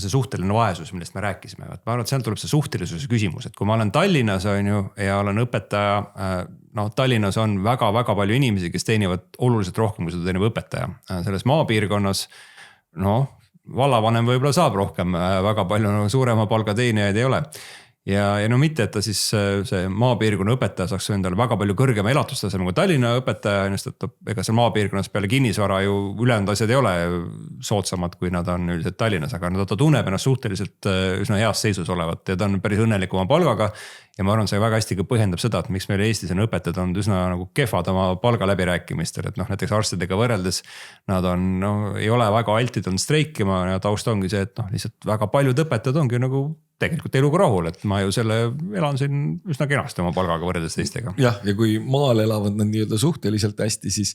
see suhteline vaesus, millest me rääkisime, ma arvan, et seal tuleb see suhtelisuse küsimus, et kui ma olen Tallinnas on ju ja olen õpetaja, Tallinnas on väga-väga palju inimesi, kes teenivad oluliselt rohkem, kui seda teenib õpetaja. Selles maapiirkonnas, vallavanem võib-olla saab rohkem, väga palju suurema palga teenijaid ei ole. ja no mitte, et ta siis see maapiirkonna õpetaja saaks endale väga palju kõrgema elatustaseme kui Tallinna õpetaja, sest ega seal maapiirkonnas peale kinnisvara ju ülejäänud asjad ei ole soodsamad, kui nad on üldiselt Tallinnas, aga ta tunneb ennast suhteliselt üsna heas seisus olevat ja ta on päris õnnelik oma palgaga. Ja ma arvan, see väga hästi ka põhjendab seda, et miks meil Eestis on õpetajad on üsna nagu kehvad oma palga läbirääkimistel, et näiteks arstidega võrreldes nad on, ei ole väga altid on streikima ja taust ongi see, et lihtsalt väga paljud õpetajad ongi nagu tegelikult eluga rahul, et ma ju elan siin üsna kenasti oma palgaga võrreldes teistega. Jah, ja kui maal elavad nad nii-öelda suhteliselt hästi, siis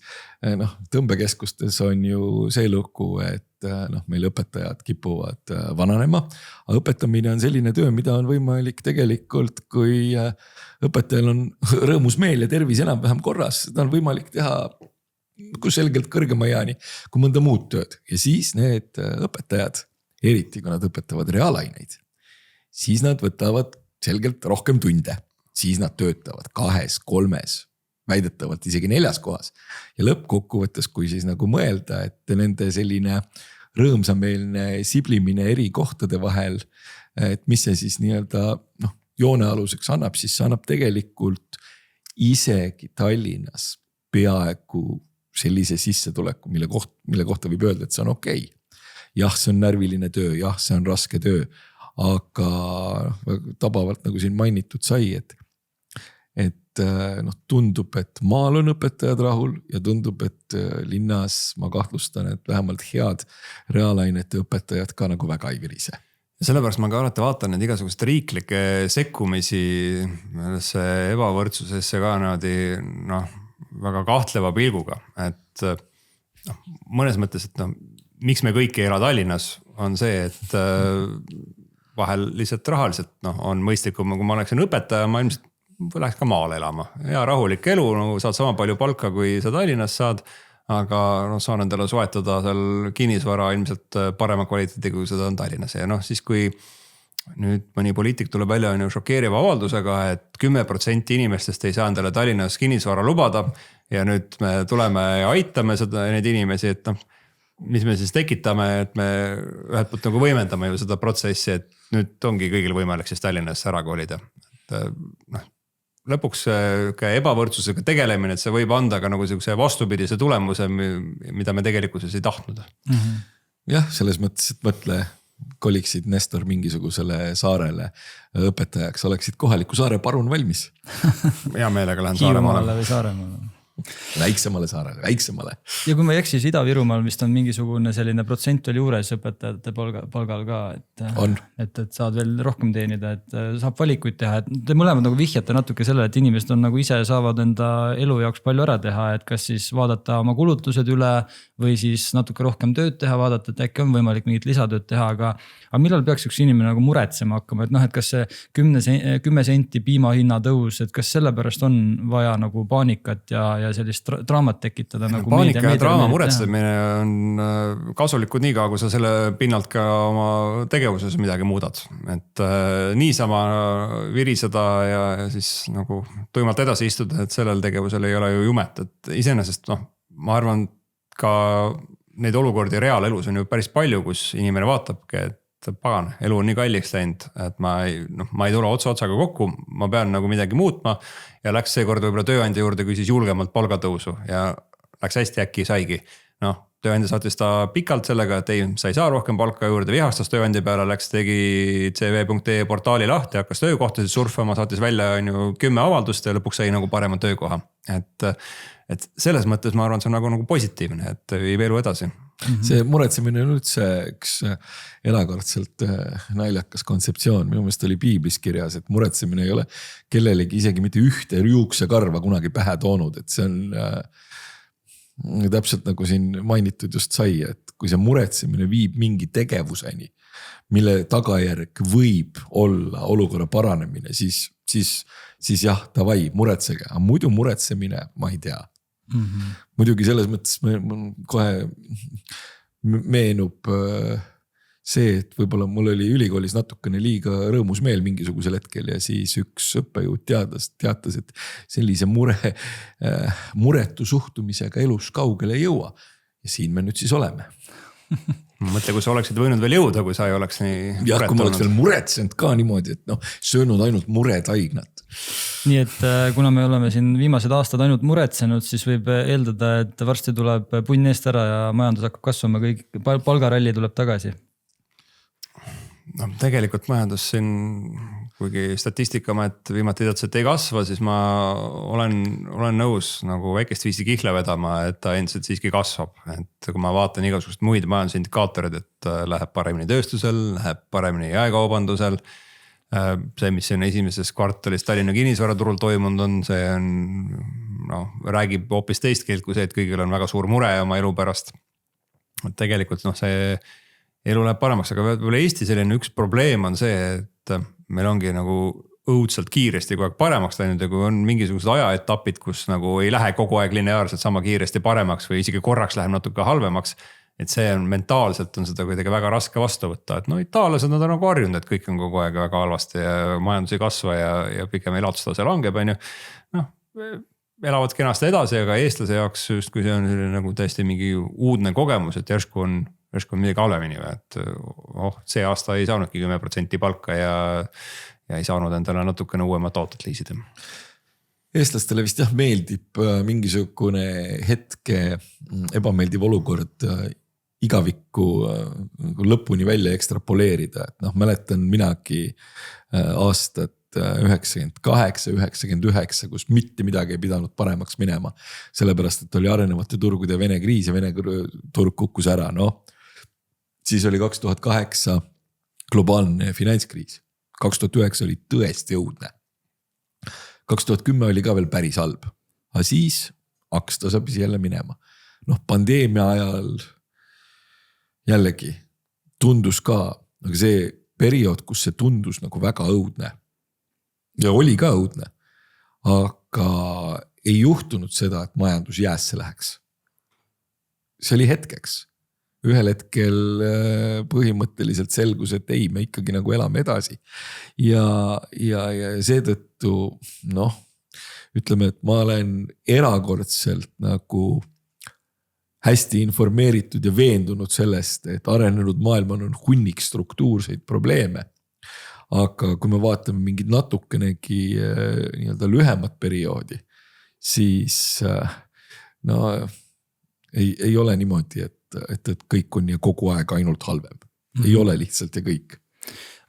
tõmbekeskustes on ju see lugu, et meil õpetajad kipuvad vananema. Aga õpetamine on selline töö, mida on võimalik tegelikult, kui õpetajal on rõõmus meel ja tervis enam-vähem korras, seda on võimalik teha kus selgelt kõrgema eani kui mõnda muud tööd. Ja siis need õpetajad, eriti kui nad õpetavad reaalaineid, siis nad võtavad selgelt rohkem tunde, siis nad töötavad 2-3, väidetavalt isegi 4 kohas. Ja lõppkokkuvõttes, kui siis nagu mõelda, et nende selline rõõmsameelne siblimine eri kohtade vahel, et mis see siis nii-öelda joonealuseks annab, siis see annab tegelikult isegi Tallinnas peaaegu sellise sissetuleku, mille kohta võib öelda, et see on okei. Jah, see on närviline töö, jah, see on raske töö. Aga tabavalt nagu siin mainitud sai, et tundub, et maal on õpetajad rahul ja tundub, et linnas ma kahtlustan, et vähemalt head reaalainete õpetajad ka nagu väga ei virise. Sellepärast ma ka alati vaatan need igasugust riiklikke sekkumisi ebavõrdsusesse ka väga kahtleva pilguga, et mõnes mõttes, et miks me kõik ei ela Tallinnas on see, et vahel lihtsalt rahaliselt on mõistlikum, kui ma oleksin õpetaja, ma ilmselt läheks ka maale elama. Ja rahulik elu, saad sama palju palka, kui sa Tallinnas saad, aga saan endale soetada seal kinnisvara ilmselt parema kvaliteediga, kui seda on Tallinnas. Ja siis kui nüüd mõni poliitik tuleb välja šokeeriva avaldusega, et 10% inimestest ei saa endale Tallinnas kinnisvara lubada ja nüüd me tuleme ja aitame neid inimesi, et mis me siis tekitame, et me ühelt poolt nagu võimendame ju seda protsessi, et nüüd ongi kõigil võimalik siis Tallinnas ära kolida. Lõpuks ka ebavõrdsusega tegelemine, et see võib anda ka nagu vastupidise tulemuse, mida me tegelikkuses ei tahtnud. Jah, selles mõttes, et mõtle, koliksid Nestor mingisugusele saarele õpetajaks, oleksid kohaliku saare parun valmis. Hea meelega lähen Saaremaale või Saaremaale. Väiksemale saarele, väiksemale. Ja kui ma ei eksi, siis Ida-Virumaal vist on mingisugune selline protsent veel juures õpetajate palgal ka, et saad veel rohkem teenida, et saab valikuid teha, et te mõlemad nagu vihjate natuke sellele, et inimesed on nagu ise saavad enda elu jaoks palju ära teha, et kas siis vaadata oma kulutused üle või siis natuke rohkem tööd teha, vaadata, et äkki on võimalik mingit lisatööd teha, aga millal peaks üks inimene nagu muretsema hakkama, et et kas see 10 senti piima hinna tõus, et kas sellepärast on vaja nagu paanikat ja sellist draamat tekitada nagu paanika ja draama muretsemine on kasulikud nii kaua, kui sa selle pinnalt ka oma tegevuses midagi muudad. Et niisama viriseda ja siis nagu tuimalt edasi istuda, et sellel tegevusel ei ole ju jumet, et iseenesest ma arvan ka neid olukordi reaalelus on ju päris palju, kus inimene vaatabki, et pagan, elu on nii kalliks läinud, et ma ei tule otsa-otsaga kokku, ma pean nagu midagi muutma ja läks seekord võib-olla tööandja juurde, küsis julgemalt palgatõusu ja läks hästi äkki saigi. Tööandja saatis ta pikalt sellega, et ei, sa ei saa rohkem palka juurde, vihastas tööandja peale, läks tegi cv.ee portaali lahti, hakkas töökohtasid surfama, saatis välja 10 avaldust ja lõpuks sai nagu parema töökoha. Et selles mõttes ma arvan, see on nagu positiivne, et viib elu edasi. See muretsemine on üldse üks erakordselt naljakas kontseptsioon. Minu meelest oli piiblis kirjas, et muretsemine ei ole kellelegi isegi mitte ühte juuksekarva kunagi pähe toonud, et see on täpselt nagu siin mainitud just sai, et kui see muretsemine viib mingi tegevuseni, mille tagajärg võib olla olukorra paranemine, siis jah, davai, muretsege, aga muidu muretsemine, ma ei tea. Muidugi selles mõttes kohe meenub see, et võib-olla mul oli ülikoolis natukene liiga rõõmus meel mingisugusel hetkel ja siis üks õppejõud teatas, et sellise muretu suhtumisega elus kaugele ei jõua. Ja siin me nüüd siis oleme. mõtle, kui sa oleksid võinud veel jõuda, kui sa ei oleks nii jah, kui ma oleks veel muretsenud ka niimoodi, et söönud ainult muretaignat. Nii et kuna me oleme siin viimased aastad ainult muretsenud, siis võib eeldada, et varsti tuleb punn eest ära ja majandus hakkab kasvama, kõik palgaralli tuleb tagasi. Tegelikult majandus siin, kuigi Statistikaamet viimati teatas, et ei kasva, siis ma olen nõus nagu väikest viisi kihla vedama, et ta endiselt siiski kasvab. Et kui ma vaatan igasugust muid majandusindikaatorid, et läheb paremini tööstusel, läheb paremini jaekaubandusel. See, mis on esimeses kvartalis Tallinna kinnisvaraturul toimunud on, see on, räägib hoopis teist keelt kui see, et kõigil on väga suur mure oma elu pärast. Tegelikult see elu läheb paremaks, aga võib-olla Eesti selline üks probleem on see, et meil ongi nagu õudselt kiiresti kogu aeg paremaks läinud ja kui on mingisugused ajaetapid, kus nagu ei lähe kogu aeg lineaarselt sama kiiresti paremaks või isegi korraks läheb natuke halvemaks, et see on mentaalselt on seda kuidagi väga raske vastu võtta, et itaallased nad on nagu harjunud, et kõik on kogu aeg väga halvasti ja majandus ei kasva ja pigem elatustase langeb, on ju. Elavad kenasti edasi, aga eestlase jaoks just kui see on nagu täiesti mingi uudne kogemus, et järsku on midagi halvemini või, et see aasta ei saanudki 10% palka ja ei saanud endale natukene uuemat autot liisida. Eestlastele vist meeldib mingisugune hetke ebameeldiv olukord igavikku lõpuni välja ekstrapoleerida, et mäletan minagi aastat 98, 99, kus mitte midagi ei pidanud paremaks minema, sellepärast, et oli arenevate turgude Vene kriis ja Vene turg kukkus ära, siis oli 2008 globaalne finantskriis, 2009 oli tõesti õudne. 2010 oli ka veel päris halb, aga siis hakkas tasapisi jälle minema. Pandeemia ajal jällegi tundus ka, aga see periood, kus see tundus nagu väga õudne ja oli ka õudne, aga ei juhtunud seda, et majandus jäässe läheks. See oli hetkeks. Ühel hetkel põhimõtteliselt selgus, et ei, me ikkagi nagu elame edasi. Ja seetõttu, ütleme, et ma olen erakordselt nagu hästi informeeritud ja veendunud sellest, et arenenud maailmal on hunnik struktuurseid probleeme. Aga kui me vaatame mingid natukenegi nii-öelda lühemat perioodi, siis ei ole niimoodi, et kõik on ja kogu aeg ainult halvem. Ei ole lihtsalt ja kõik.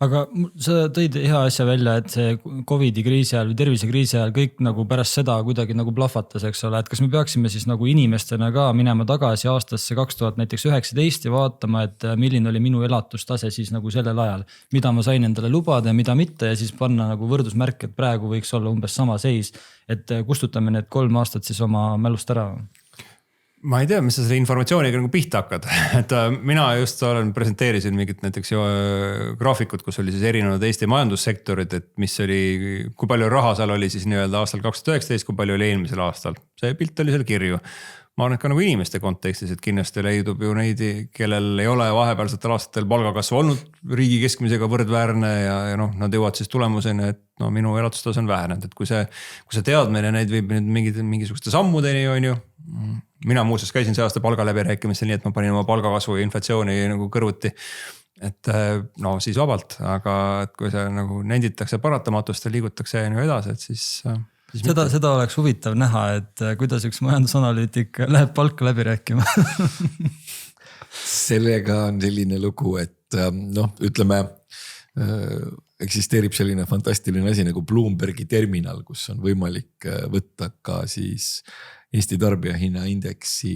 Aga sa tõid hea asja välja, et see COVID-i kriisi ajal või tervisekriisi ajal kõik nagu pärast seda kuidagi nagu plahvatas, eks ole, et kas me peaksime siis nagu inimestena ka minema tagasi aastasse 2019 ja vaatama, et milline oli minu elatustase siis nagu sellel ajal, mida ma sain endale lubada ja mida mitte ja siis panna nagu võrdusmärk, et praegu võiks olla umbes sama seis, et kustutame need 3 aastat siis oma mälust ära. Ma ei tea, mis sa selle informatsiooniga nagu pihta hakkad, et mina just presenteerisin mingit näiteks graafikut, kus oli siis erinevad Eesti majandussektorid, et mis oli, kui palju raha seal oli siis nii-öelda aastal 2019, kui palju oli eelmisel aastal. See pilt oli seal kirju. Ma arvan, et ka nagu inimeste kontekstis, et kindlasti leidub ju neid, kellel ei ole vahepealsetel aastatel palgakasvu olnud riigi keskmisega võrdväärne ja nad jõuavad siis tulemuseni, et minu elatustas on vähenenud, et kui see teadmine neid viib mingisuguste sammudeni on ju. Mina muuseas käisin see aasta palga läbi rääkimisel nii, et ma panin oma palgakasvu ja inflatsiooni nagu kõrvuti, et siis vabalt, aga et kui see nagu nenditakse paratamatust ja liigutakse edasi, et siis seda oleks huvitav näha, et kuidas üks majandusanalüütik läheb palka läbi rääkima. Sellega on selline lugu, et ütleme, eksisteerib selline fantastiline asi nagu Bloombergi terminal, kus on võimalik võtta ka siis Eesti tarbijahinnaindeksi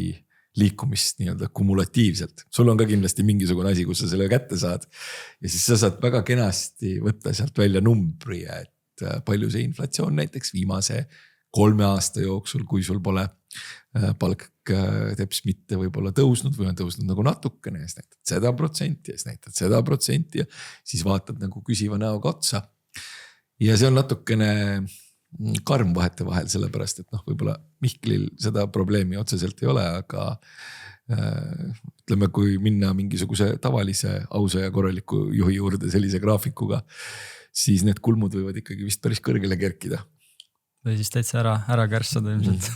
liikumist nii-öelda kumulatiivselt. Sul on ka kindlasti mingisugune asi, kus sa selle kätte saad ja siis sa saad väga kenasti võtta sealt välja numbri, et palju see inflatsioon näiteks viimase 3 aasta jooksul, kui sul pole palk teps mitte võib-olla tõusnud või on tõusnud nagu natukene ja siis näitad seda protsenti ja siis näitad seda protsenti ja siis vaatad nagu küsiva näoga otsa. Ja see on natukene karm vahete vahel, sellepärast, et võib-olla Mihklil seda probleemi otseselt ei ole, aga ütleme, kui minna mingisuguse tavalise ausa ja korraliku juhi juurde sellise graafikuga, siis need kulmud võivad ikkagi vist päris kõrgele kerkida. või siis täitsa ära kärssada ilmselt.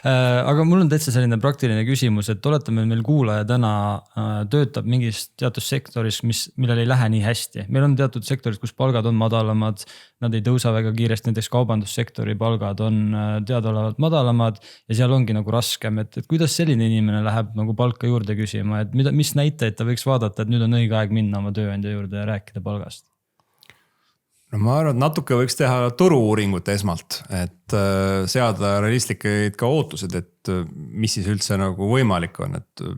Aga mul on täitsa selline praktiline küsimus, et oletame meil kuulaja täna töötab mingis teatud sektoris, millel ei lähe nii hästi. Meil on teatud sektorid, kus palgad on madalamad, nad ei tõusa väga kiiresti, näiteks kaubandussektori palgad on teadaolevalt madalamad ja seal ongi nagu raskem, et kuidas selline inimene läheb nagu palka juurde küsima, et mis näiteid ta võiks vaadata, et nüüd on õige aeg minna oma tööandja juurde ja rääkida palgast? No ma arvan, et natuke võiks teha turu-uuringut esmalt, et seada realistlikud ka ootused, et mis siis üldse nagu võimalik on, et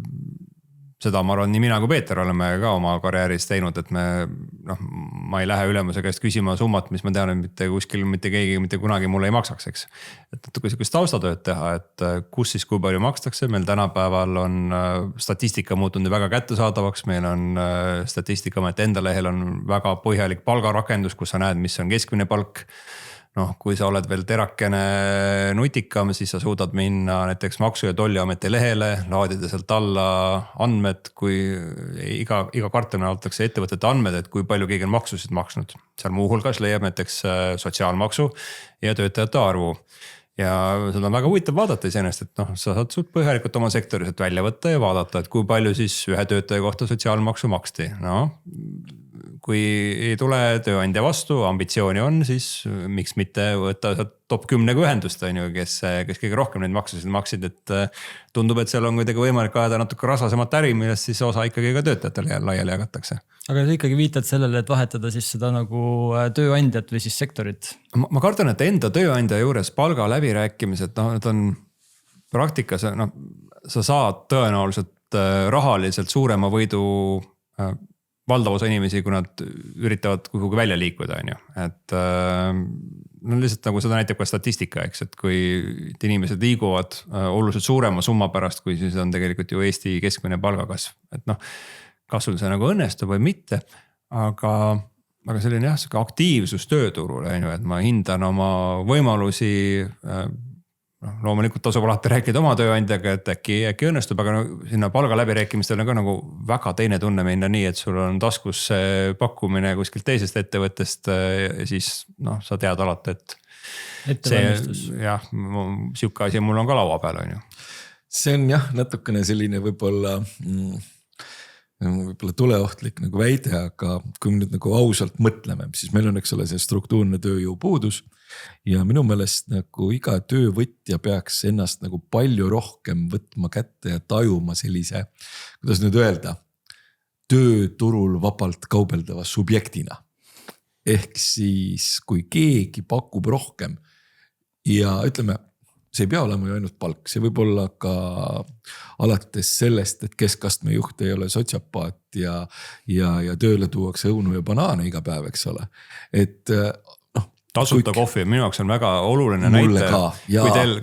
seda ma arvan, nii mina kui Peeter oleme ka oma karjääris teinud, et ma ei lähe ülemuse käest küsima summat, mis ma tean, et mitte kuskil mitte keegi mitte kunagi mulle ei maksaks, eks. Et natuke sellist taustatööd teha, et kus siis kui palju makstakse, meil tänapäeval on statistika muutunud väga kättesaadavaks, meil on Statistikaameti enda lehel on väga põhjalik palgarakendus, kus sa näed, mis on keskmine palk. Kui sa oled veel terakene nutikam, siis sa suudad minna näiteks Maksu- ja Tolliameti lehele, laadida sealt alla andmed, kui iga kvartalina antakse ettevõtete andmed, et kui palju keegi on maksusid maksnud. Seal muuhulgas leiab näiteks sotsiaalmaksu ja töötajate arvu. Ja seda on väga huvitav vaadata iseenesest, et sa saad suht põhjalikult oma sektoriselt välja võtta ja vaadata, et kui palju siis ühe töötaja kohta sotsiaalmaksu maksti. Kui ei tule tööandja vastu, ambitsiooni on, siis miks mitte võtta top 10 ühendust, kes kõige rohkem neid maksusid maksid, et tundub, et seal on kuidagi võimalik ajada natuke rasvasemat äri, millest siis osa ikkagi ka töötajatele laiali jagatakse. Aga sa ikkagi viitad sellele, et vahetada siis seda nagu tööandjat või siis sektorit? Ma kardan, et enda tööandja juures palga läbirääkimised, need on praktikas, sa saad tõenäoliselt rahaliselt suurema võidu valdav osa inimesi, kui nad üritavad kuhugi välja liikuda, et lihtsalt nagu seda näitab ka statistika, eks, et kui inimesed liiguvad oluliselt suurema summa pärast, kui siis on tegelikult ju Eesti keskmine palgakasv, et kas sul see nagu õnnestub või mitte, aga selline aktiivsus tööturul, et ma hindan oma võimalusi. Loomulikult tasub alati rääkida oma tööandjaga, et äkki õnnestub, aga sinna palga läbirääkimistel on ka nagu väga teine tunne minna nii, et sul on taskus pakkumine kuskilt teisest ettevõttest ja siis sa tead alati, et siuke asi mul on ka laua peal, on ju. See on natukene selline võib-olla tuleohtlik nagu väide, aga kui me nüüd nagu ausalt mõtleme, siis meil on, eks ole, see struktuurne tööjõupuudus. Ja minu meelest nagu iga töövõtja peaks ennast nagu palju rohkem võtma kätte ja tajuma sellise, kuidas nüüd öelda, tööturul vabalt kaubeldava subjektina. Ehk siis, kui keegi pakub rohkem ja ütleme, see ei pea olema ju ainult palk, see võib olla ka alates sellest, et keskastme juht ei ole sotsiopaat ja tööle tuuakse õunu ja banaane iga päev, eks ole. Et tasuta kohvi minu jaoks on väga oluline näite.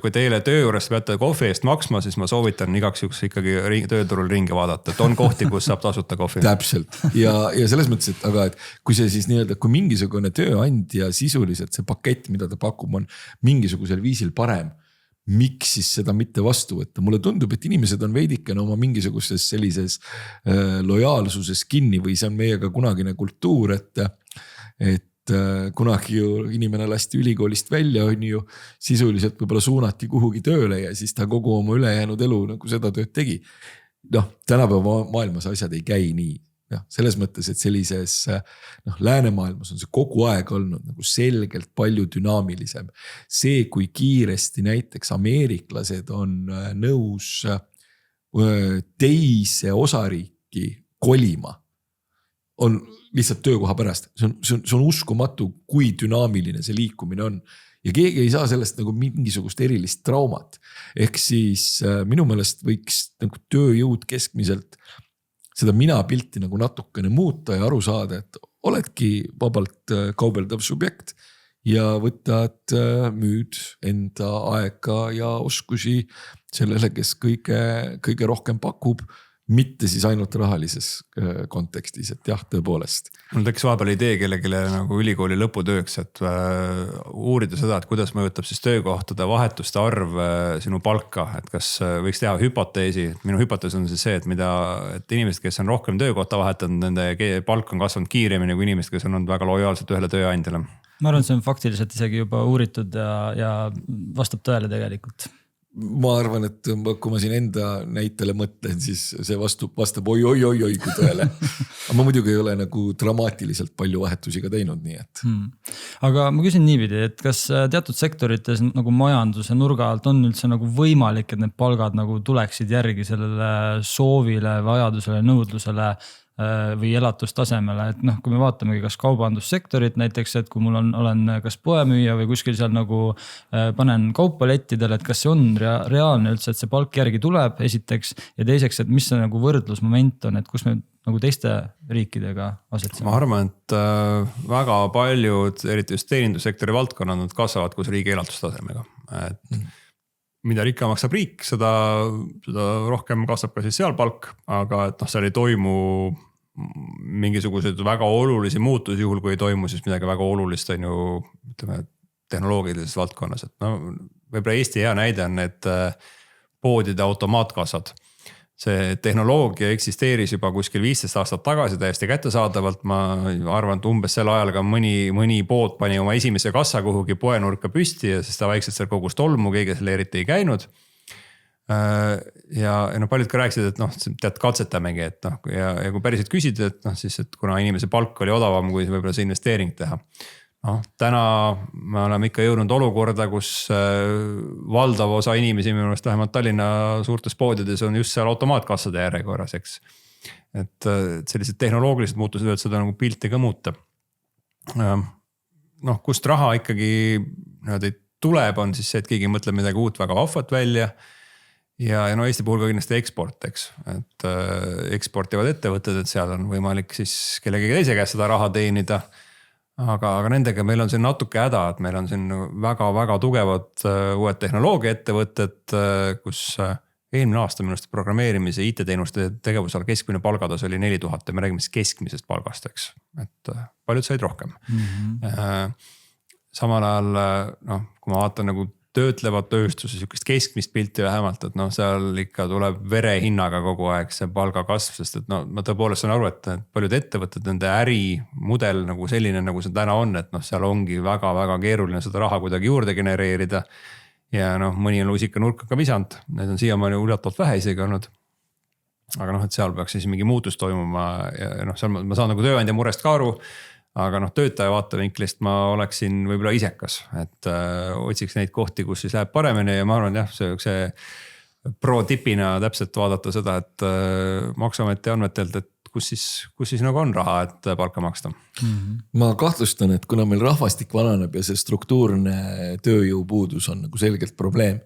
Kui teile töö juures peate kohvi eest maksma, siis ma soovitan igaks juks ikkagi tööturul ringi vaadata, et on kohti, kus saab tasuta kohvi. Täpselt ja selles mõttes, et aga et kui see siis nii-öelda, kui mingisugune tööandja sisuliselt see pakett, mida ta pakub, on mingisugusel viisil parem, miks siis seda mitte vastu võtta? Mulle tundub, et inimesed on veidikene oma mingisuguses sellises lojaalsuses kinni või see on meiega kunagine kultuur, et kunagi ju inimene lasti ülikoolist välja, on ju sisuliselt võib-olla suunati kuhugi tööle ja siis ta kogu oma ülejäänud elu nagu seda tööd tegi. Tänapäeva maailmas asjad ei käi nii. Selles mõttes, et sellises läänemaailmas on see kogu aeg olnud nagu selgelt palju dünaamilisem. See, kui kiiresti näiteks ameeriklased on nõus teise osariiki kolima, on lihtsalt töökoha pärast. See on uskumatu, kui dünaamiline see liikumine on. Ja keegi ei saa sellest nagu mingisugust erilist traumat. Ehk siis minu meelest võiks nagu tööjõud keskmiselt seda mina pilti nagu natukene muuta ja aru saada, et oledki vabalt kaubeldav subjekt ja võtad müüd enda aega ja oskusi sellele, kes kõige rohkem pakub, mitte siis ainult rahalises kontekstis, et jah, tõepoolest. Mul tekkis vahepeal idee kellelegi nagu ülikooli lõputööks, et uurida seda, et kuidas mõjutab siis töökohtade vahetuste arv sinu palka, et kas võiks teha hüpoteesi. Minu hüpotees on siis see, et inimesed, kes on rohkem töökohta vahetanud, nende palk on kasvanud kiiremini kui inimesed, kes on olnud väga lojaalselt ühele tööandjale. ma arvan, see on faktiliselt isegi juba uuritud ja vastab tõele tegelikult. Ma arvan, et kui ma siin enda näitele mõtlen, siis see vastab oi kui tõele. Aga ma muidugi ei ole nagu dramaatiliselt palju vahetusi ka teinud, nii et. Aga ma küsin niipidi, et kas teatud sektorites nagu majanduse nurga alt on üldse nagu võimalik, et need palgad nagu tuleksid järgi sellele soovile, vajadusele, nõudlusele või elatustasemele, et kui me vaatamegi kas kaubandussektorit näiteks, et kui mul olen kas poemüüja või kuskil seal nagu panen kaupa lettidele, et kas see on reaalne üldse, et see palk järgi tuleb esiteks ja teiseks, et mis see nagu võrdlusmoment on, et kus me nagu teiste riikidega asetseme? Ma arvan, et väga paljud, eriti just teenindussektori valdkonnad, nad kasvavad koos riigi elatustasemega, et mida rikkamaks saab riik, seda rohkem kasvab ka siis seal palk, aga et seal ei toimu mingisuguseid väga olulisi muutusi, juhul kui ei toimu siis midagi väga olulist on ju ütleme tehnoloogilises valdkonnas, et võib-olla Eesti hea näide on need poodide automaatkassad. See tehnoloogia eksisteeris juba kuskil 15 aastat tagasi täiesti kättesaadavalt, ma arvan, et umbes sel ajal ka mõni pood pani oma esimese kassa kuhugi poenurka püsti ja siis ta vaikselt seal kogus tolmu, keegi selle eriti ei käinud. Ja paljud ka rääkisid, et tead katsetamegi, et ja kui päriselt küsida, et siis, et kuna inimese palk oli odavam, kui võib-olla see investeering teha. Täna me oleme ikka jõudnud olukorda, kus valdav osa inimesi minu meelest vähemalt Tallinna suurtes poodides on just seal automaatkassade järjekorras, eks. Et sellised tehnoloogilised muutused võivad seda nagu pilti ka muuta. Kust raha ikkagi tuleb, on siis see, et keegi mõtleb midagi uut väga vahvat välja. Ja Eesti puhul ka kindlasti eksport, eks. Et eksportivad ettevõtted, et seal on võimalik siis kellegi teise käest seda raha teenida. Aga nendega meil on siin natuke häda, et meil on siin väga-väga tugevad uued tehnoloogia ettevõtted, kus eelmine aasta minust programmeerimise IT-teenuste tegevusala keskmine palgatas oli 4000 ja me räägime keskmisest palgast, eks. Et paljud said rohkem. Samal ajal, kui ma vaatan nagu töötlevad tööstuses sükest keskmist pilti vähemalt, et seal ikka tuleb verehinnaga kogu aeg see palga kasv, sest et ma tõepoolest saan aru, et paljud ettevõtted, nende ärimudel nagu selline, nagu see täna on, et seal ongi väga-väga keeruline seda raha kuidagi juurde genereerida. Ja mõni on lusika nurka ka visanud, need on siiamaani üllatavalt vähe isegi olnud. Aga et seal peaks siis mingi muutus toimuma ja seal ma saan nagu tööandja murest ka aru. Aga töötaja vaatevinklist ma oleksin võib-olla isekas, et otsiks neid kohti, kus siis läheb paremini ja ma arvan, see pro tipina täpselt vaadata seda, et maksuameti andmetelt, et kus siis nagu on raha, et palka maksta. Ma kahtlustan, et kuna meil rahvastik vananeb ja see struktuurne tööjõupuudus on nagu selgelt probleem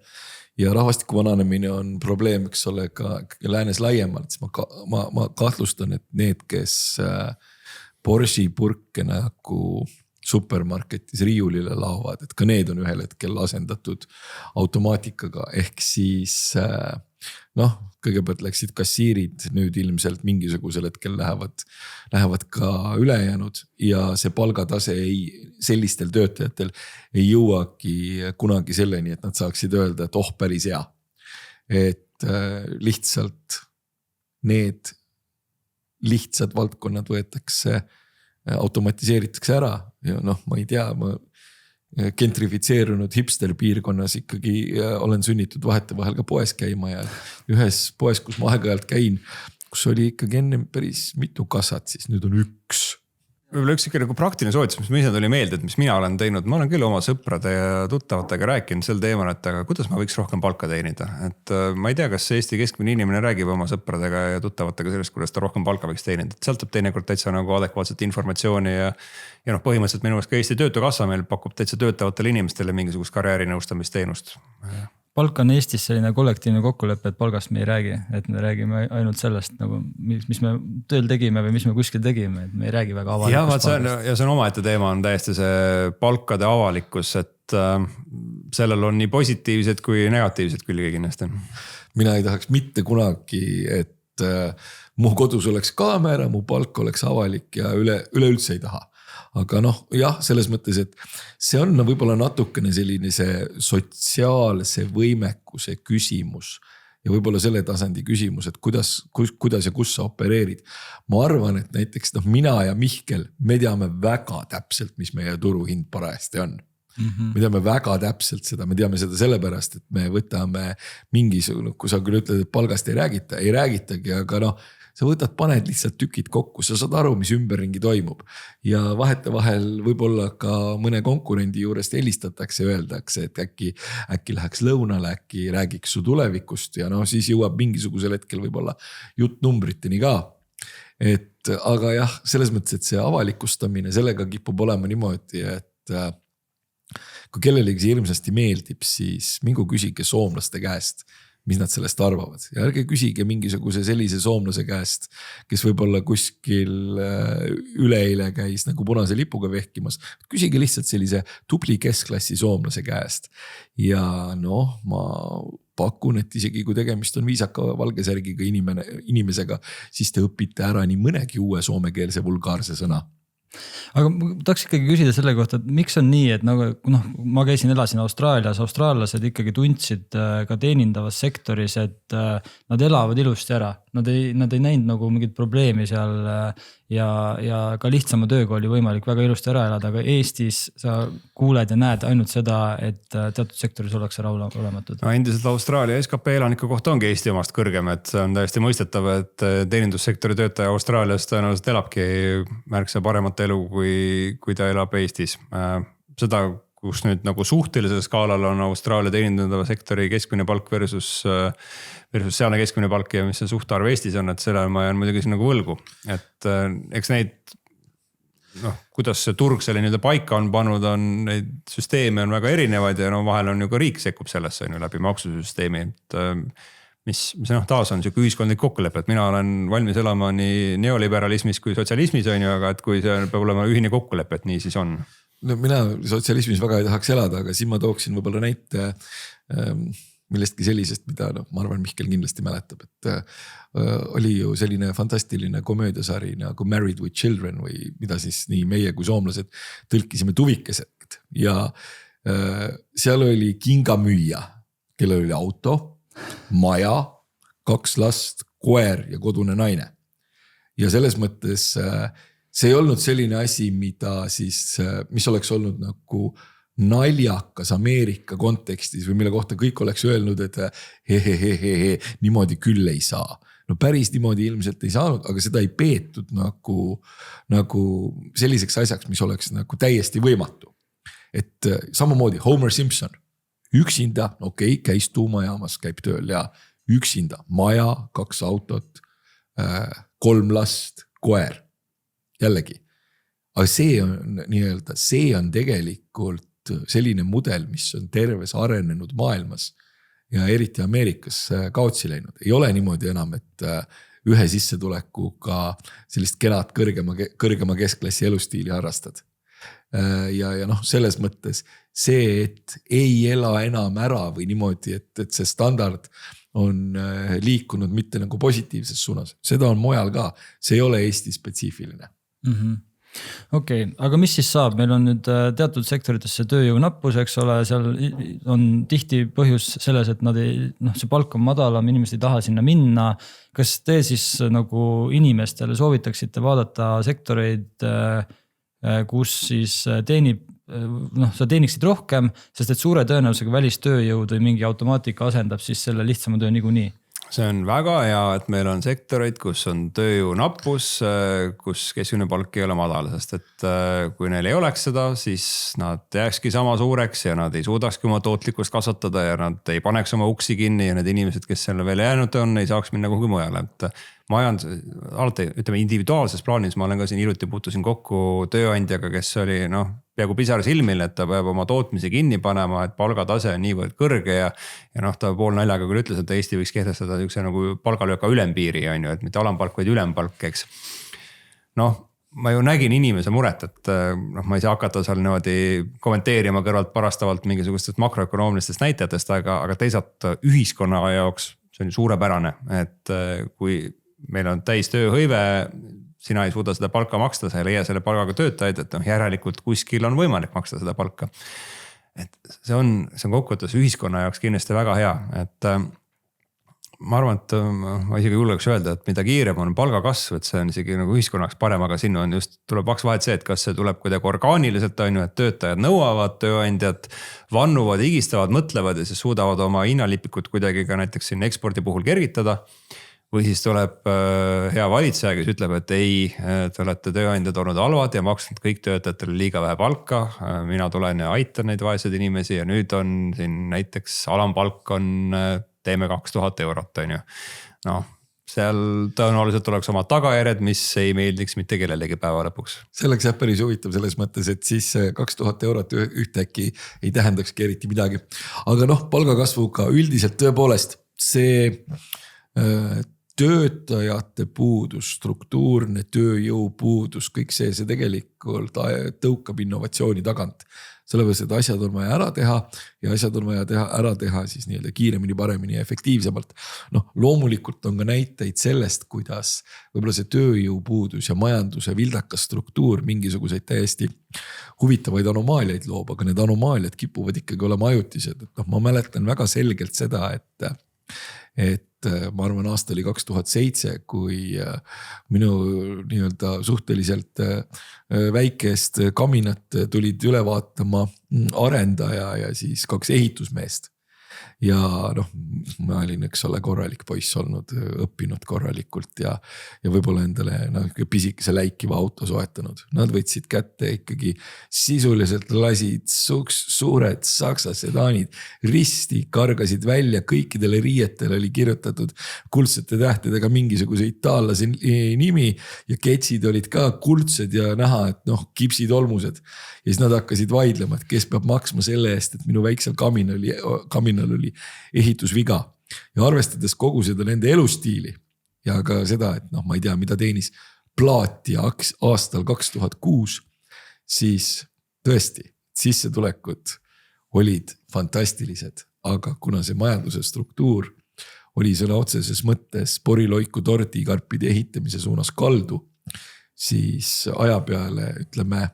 ja rahvastiku vananemine on probleem, eks ole, ka läänes laiemalt, siis ma kahtlustan, et need, kes Borsi purke nagu supermarketis riiulile laovad, et ka need on ühel hetkel asendatud automaatikaga, ehk siis kõigepealt läksid kassiirid, nüüd ilmselt mingisugusel hetkel lähevad ka ülejäänud ja see palgatase sellistel töötajatel ei jõuagi kunagi selleni, et nad saaksid öelda, et päris hea. Et lihtsalt need lihtsad valdkonnad võetakse, automatiseeritakse ära ja ma ei tea, ma gentrifitseerunud hipster piirkonnas ikkagi olen sunnitud vahetevahel ka poes käima ja ühes poes, kus ma aeg-ajalt käin, kus oli ikkagi enne päris mitu kassat, siis nüüd on üks. Võib-olla üks ikka nagu praktiline soovitus, mis ma ise tuli meelde, et mis mina olen teinud, ma olen küll oma sõprade ja tuttavatega rääkinud sel teemal, et aga kuidas ma võiks rohkem palka teenida. Et ma ei tea, kas Eesti keskmine inimene räägib oma sõpradega ja tuttavatega sellest, kuidas ta rohkem palka võiks teenida. Et sealt tuleb teinekord täitsa nagu adekvaatset informatsiooni ja põhimõtteliselt minu meelest ka Eesti Töötukassa meil pakub täitsa töötavatele inimestele mingisugust karjäärinõustamisteenust. Palk on Eestis selline kollektiivne kokkulepe, et palgast me ei räägi, et me räägime ainult sellest, nagu, mis me tööl tegime või mis me kuskil tegime, et me ei räägi väga avalikust palgast. Ja see on omaette teema, on täiesti see palkade avalikkus, et sellel on nii positiivsed kui negatiivsed külge kindlasti. Mina ei tahaks mitte kunagi, et mu kodus oleks kaamera, mu palk oleks avalik ja üleüldse ei taha. Aga jah, selles mõttes, et see on võib-olla natukene selline see sotsiaalse võimekuse küsimus ja võib-olla selle tasandi küsimus, et kuidas ja kus sa opereerid. Ma arvan, et näiteks mina ja Mihkel, me teame väga täpselt, mis meie turuhind parajasti on. Me teame väga täpselt seda, me teame seda sellepärast, et me võtame mingisugune, kui sa küll ütled, et palgast ei räägitagi, aga sa paned lihtsalt tükid kokku, sa saad aru, mis ümberringi toimub ja vahetevahel võib-olla ka mõne konkurendi juurest helistatakse ja öeldakse, et äkki läheks lõunale, äkki räägiks su tulevikust ja siis jõuab mingisugusel hetkel võib-olla jutt numbriteni ka. Aga jah, selles mõttes, et see avalikustamine, sellega kipub olema niimoodi, et kui kellelegi see hirmsasti meeldib, siis mingu küsige soomlaste käest, mis nad sellest arvavad. Ja ärge küsige mingisuguse sellise soomlase käest, kes võib-olla kuskil üleeile käis nagu punase lipuga vehkimas. Küsige lihtsalt sellise tubli keskklassi soomlase käest. Ja ma pakun, et isegi kui tegemist on viisaka valgesärgiga inimesega, siis te õpite ära nii mõnegi uue soomekeelse vulgaarse sõna. Aga ma tahaks ikkagi küsida selle kohta, et miks on nii, et ma elasin Austraalias, austraallased ikkagi tundsid ka teenindavas sektoris, et nad elavad ilusti ära. Nad ei näinud nagu mingit probleemi seal ja ka lihtsama tööga oli võimalik väga ilusti ära elada, aga Eestis sa kuuled ja näed ainult seda, et teatud sektoris ollakse rahulolematud. Endiselt Austraalia SKP elaniku kohta ongi Eesti omast kõrgem, et see on täiesti mõistetav, et teenindussektori töötaja Austraalias tõenäoliselt elabki märksa paremat elu, kui ta elab Eestis. Seda, kus nüüd nagu suhtelisel skaalal on Austraalia teenindava sektori keskmine palk versus sealne keskmine palk ja mis see suhtarv Eestis on, et selle ma jään muidugi siin nagu võlgu. Et eks neid, kuidas see turg selle nii-öelda paika on pannud, neid süsteeme on väga erinevaid ja vahel on ju ka riik sekkub sellesse läbi maksusüsteemi, mis taas on siuke ühiskondlik kokkulepe, et mina olen valmis elama nii neoliberalismis kui sotsialismis on ju, aga et kui see peab olema ühine kokkulepe, et nii siis on. Mina sotsialismis väga ei tahaks elada, aga siin ma tooksin võib-olla näite millestki sellisest, mida ma arvan, Mihkel kindlasti mäletab, et oli ju selline fantastiline komöödiasari nagu Married with Children või mida siis nii meie kui soomlased tõlkisime Tuvikesed ja seal oli kingamüüja, kellel oli auto, maja, 2 last, koer ja kodune naine. Ja selles mõttes see ei olnud selline asi, mis oleks olnud nagu naljakas Ameerika kontekstis või mille kohta kõik oleks öelnud, et niimoodi küll ei saa. Päris niimoodi ilmselt ei saanud, aga seda ei peetud nagu selliseks asjaks, mis oleks nagu täiesti võimatu. Et samamoodi Homer Simpson, üksinda, käis tuumajaamas, käib tööl ja üksinda, maja, 2 autot, 3 last, koer. Jällegi, aga see on tegelikult selline mudel, mis on terves arenenud maailmas ja eriti Ameerikas kaotsi läinud. Ei ole niimoodi enam, et ühe sissetulekuga sellist kenat kõrgema keskklassi elustiili harrastad. Ja selles mõttes see, et ei ela enam ära või niimoodi, et see standard on liikunud mitte nagu positiivses suunas. Seda on mujal ka, see ei ole Eesti spetsiifiline. Okei, aga mis siis saab? Meil on nüüd teatud sektorites see tööjõu nappus, eks ole, seal on tihti põhjus selles, et see palk on madalam, inimesed ei taha sinna minna. Kas te siis nagu inimestele soovitaksite vaadata sektoreid, kus siis sa teeniksid rohkem, sest et suure tõenäosusega välistööjõud või mingi automaatika asendab siis selle lihtsama töö niikuinii? See on väga hea, et meil on sektoreid, kus on tööjõu nappus, kus keskmine palk ei ole madal, sest et kui neil ei oleks seda, siis nad jääkski sama suureks ja nad ei suudakski oma tootlikkust kasvatada ja nad ei paneks oma uksi kinni ja need inimesed, kes selle veel jäänud on, ei saaks minna kuhugi mujale. Et alati, individuaalses plaanis ma olen ka siin hiljuti puutusin kokku tööandjaga, kes oli peaaegu pisar silmil, et ta peab oma tootmise kinni panema, et palgatase on niivõrd kõrge ja ta pool naljaga küll ütles, et Eesti võiks kehtestada niisuguse nagu palgalööka ülempiiri, on ju, et mitte alampalk, vaid ülempalk, eks. Ma ju nägin inimese muret, et ma ei saa hakata seal niimoodi kommenteerima kõrvalt parastavalt mingisugustest makroökonoomilistest näitajatest, aga teisalt ühiskonna jaoks see on suurepärane, et kui meil on täis tööhõive, sina ei suuda seda palka maksta, sa ei leia selle palgaga töötajaid, et järelikult kuskil on võimalik maksta seda palka. Et see on kokkuvõttes ühiskonna jaoks kindlasti väga hea, et ma arvan, et ma isegi julgeks öelda, et mida kiirem on palgakasv, et see on isegi nagu ühiskonnaks parem, aga siin on just, tuleb kaks vahet see, et kas see tuleb kuidagi orgaaniliselt on ju, et töötajad nõuavad, tööandjad vannuvad, higistavad, mõtlevad ja siis suudavad oma hinnalipikut kuidagi ka näiteks siin ekspordi puhul kergitada. Või siis tuleb hea valitseja, kes ütleb, et ei, te olete tööandjad olnud halvad ja maksnud kõik töötajatele liiga vähe palka. Mina tulen ja aitan neid vaeseid inimesi ja nüüd on siin näiteks alampalk on, teeme 2000 eurot, on ju. Noh, seal tõenäoliselt oleks oma tagajärjed, mis ei meeldiks mitte kellelegi päeva lõpuks. See oleks jah päris huvitav selles mõttes, et siis 2000 eurot ühtäkki ei tähendakski eriti midagi. Aga noh, palgakasvuga üldiselt tõepoolest see töötajate puudus, struktuurne tööjõu puudus, kõik see tegelikult tõukab innovatsiooni tagant. Sellepärast, et asjad on vaja ära teha ja asjad on vaja ära teha siis nii-öelda kiiremini, paremini ja efektiivsemalt. Noh, loomulikult on ka näiteid sellest, kuidas võib-olla see tööjõu puudus ja majanduse vildakas struktuur mingisuguseid täiesti huvitavaid anomaaliaid loob, aga need anomaaliad kipuvad ikkagi olema ajutised. Et noh, ma mäletan väga selgelt seda, et ma arvan aasta oli 2007, kui minu nii-öelda suhteliselt väikest kaminat tulid üle vaatama arendaja ja siis 2 ehitusmeest. Ja noh, ma olin üks ole korralik poiss olnud, õppinud korralikult ja võib-olla endale pisikese läikiva auto soetanud. Nad võtsid kätte ikkagi sisuliselt lasid suured saksa sedaanid, risti kargasid välja, kõikidele riietele oli kirjutatud kuldsete tähtedega mingisuguse itaallase nimi ja ketsid olid ka kuldsed ja näha, et noh, kipsitolmused. Ja siis nad hakkasid vaidlema, et kes peab maksma selle eest, et minu väiksel kaminal oli ehitusviga ja arvestades kogu seda nende elustiili ja ka seda, et noh, ma ei tea, mida teenis plaati aastal 2006, siis tõesti sissetulekud olid fantastilised, aga kuna see majanduse struktuur oli sõna otseses mõttes poriloiku tordikarpide ehitamise suunas kaldu, siis aja peale ütleme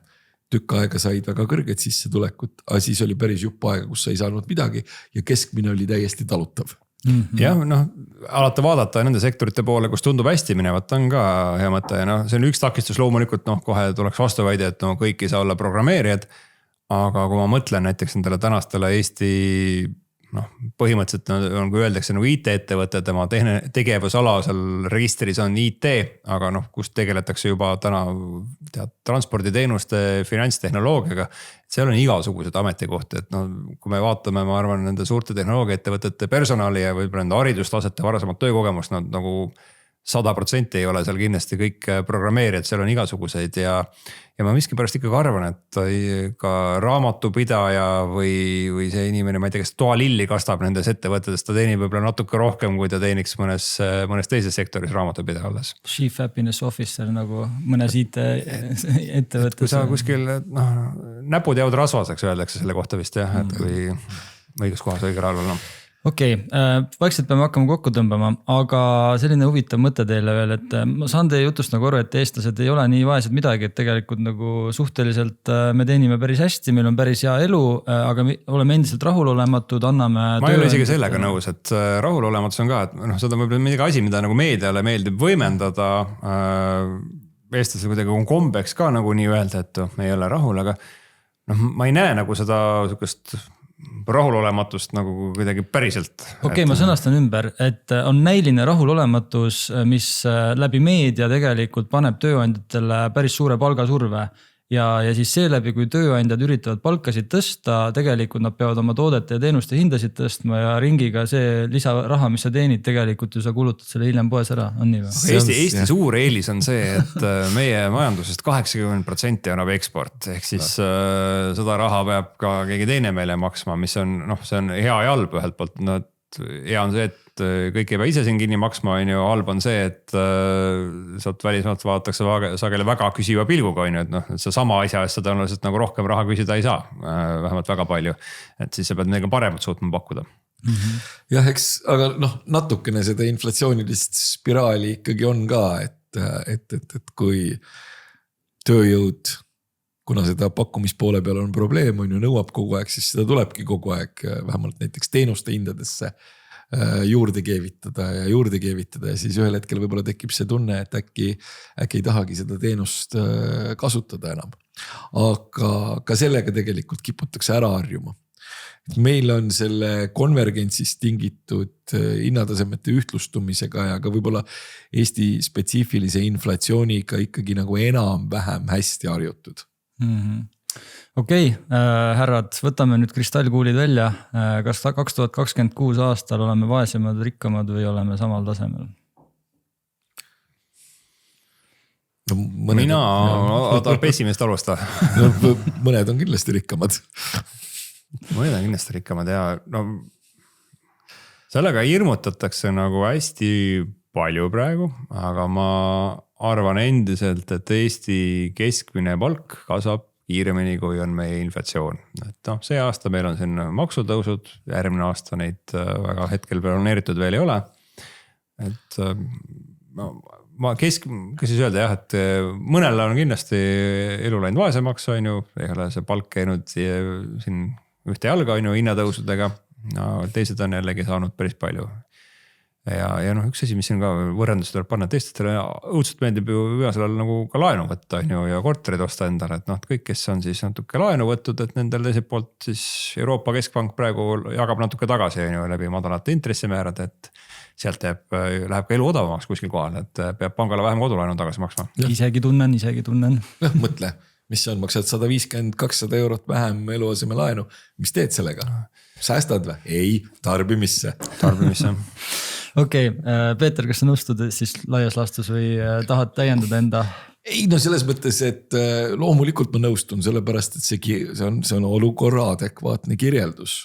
tükk aega said väga kõrged sissetulekut, aga siis oli päris jupp aega, kus sa ei saanud midagi ja keskmine oli täiesti talutav. Jah, noh, alati vaadata nende sektorite poole, kus tundub hästi minevat, on ka hea mõte ja noh, see on üks takistus loomulikult, noh, kohe tuleks vastuväide, et no kõik ei saa olla programmeerijad. Aga kui ma mõtlen näiteks nendele tänastele Eesti noh, põhimõtteliselt on, kui öeldakse nagu IT-ettevõte, tema tegevusala seal registris on IT, aga noh, kus tegeletakse juba täna transporditeenuste finantstehnoloogiaga. Seal on igasugused ametikohti, et noh, kui me vaatame, ma arvan, nende suurte tehnoloogiaettevõtete personali ja võib-olla nende haridustasete varasemalt töökogemust, nad nagu 100% ei ole seal kindlasti kõik programmeerijad, seal on igasuguseid ja ma miskipärast ikkagi arvan, et ka raamatupidaja või see inimene, ma ei tea, kes toalilli kastab nendes ettevõtetes, ta teenib võib-olla natuke rohkem, kui ta teeniks mõnes teises sektoris raamatupidaja olles. Chief Happiness Officer nagu mõnes IT-ettevõttes. Kui sa kuskil näpud jäävad rasvaseks, öeldakse selle kohta vist jah, et kui õiges kohas õigel ajal olla. Okei, vaikselt peame hakkama kokku tõmbama, aga selline huvitav mõte teile veel, et ma saan teie jutust nagu aru, et eestlased ei ole nii vaesed midagi, et tegelikult nagu suhteliselt me teenime päris hästi, meil on päris hea elu, aga me oleme endiselt rahulolematud, anname. Ma ei ole isegi sellega nõus, et rahulolematus on ka, et noh, seda võib-olla midagi asi, mida nagu meediale meeldib võimendada. Eestlasel kuidagi on kombeks ka nagu nii öelda, et me ei ole rahul, aga noh, ma ei näe nagu seda sukast rahulolematust nagu kuidagi päriselt. Okei, ma sõnastan ümber, et on näiline rahulolematus, mis läbi meedia tegelikult paneb tööandjatele päris suure palgasurve. Ja siis seeläbi, kui tööandjad üritavad palkasid tõsta, tegelikult nad peavad oma toodete ja teenuste hindasid tõstma ja ringiga see lisaraha, mis sa teenid, tegelikult ju sa kulutad selle hiljem poes ära, on nii või? Eesti suur eelis on see, et meie majandusest 80% annab eksport, ehk siis seda raha peab ka keegi teine meile maksma, mis on, noh, see on hea ja halb ühelt poolt. No, hea on see, et kõik ei pea ise siin kinni maksma, on ju, halb on see, et sealt välismaalt vaadatakse sageli väga küsiva pilguga, on ju, et noh, see sama asja eest sa tõenäoliselt nagu rohkem raha küsida ei saa, vähemalt väga palju, et siis sa pead midagi paremat suutma pakkuda. Jah, eks, aga noh, natukene seda inflatsioonilist spiraali ikkagi on ka, et kui tööjõud, kuna seda pakkumispoole peal on probleem, on ju, nõuab kogu aeg, siis seda tulebki kogu aeg vähemalt näiteks teenuste hindadesse juurde keevitada ja siis ühel hetkel võib-olla tekib see tunne, et äkki ei tahagi seda teenust kasutada enam. Aga ka sellega tegelikult kiputakse ära harjuma. Meil on selle konvergentsist tingitud hinnatasemete ühtlustumisega ja ka võib-olla Eesti spetsiifilise inflatsiooniga ikkagi nagu enam-vähem hästi harjutud. Okei, härrad, võtame nüüd kristallkuulid välja. Kas 2026 aastal oleme vaesemad, rikkamad või oleme samal tasemel? No, mina pessimist alusta. No, mõned on kindlasti rikkamad. Mõned on kindlasti rikkamad ja no, sellega hirmutatakse nagu hästi palju praegu, aga ma arvan endiselt, et Eesti keskmine palk kasvab kiiremini, kui on meie inflatsioon. Et no, see aasta meil on siin maksutõusud, järgmine aasta neid väga hetkel planeeritud veel ei ole. Et kes siis öelda jah, et mõnel on kindlasti elu läinud vaesemaks, on ju, ei ole see palk käinud siin ühte jalga, on ju, hinnatõusudega. No, teised on jällegi saanud päris palju. Ja noh, üks asi, mis siin ka võrrandus tuleb panna, teistele õudselt meeldib ju viimasel ajal nagu ka laenu võtta ja korterid osta endale, et noh, kõik, kes on siis natuke laenu võttud, et nendel teiselt poolt siis Euroopa Keskpank praegu jagab natuke tagasi on ju läbi madalate intressimäärad, et sealt läheb ka elu odavamaks kuskil kohal, et peab pangale vähem kodulaenu tagasi maksma. Isegi tunnen. Mõtle, mis on, maksad 150-200 eurot vähem eluaseme laenu, mis teed sellega? Säästad või? Ei, tarbimisse. Okei, Peeter, kas sa nõustud siis laias laastus või tahad täiendada enda? Ei, no selles mõttes, et loomulikult ma nõustun, sellepärast, et see on olukorra adekvaatne kirjeldus.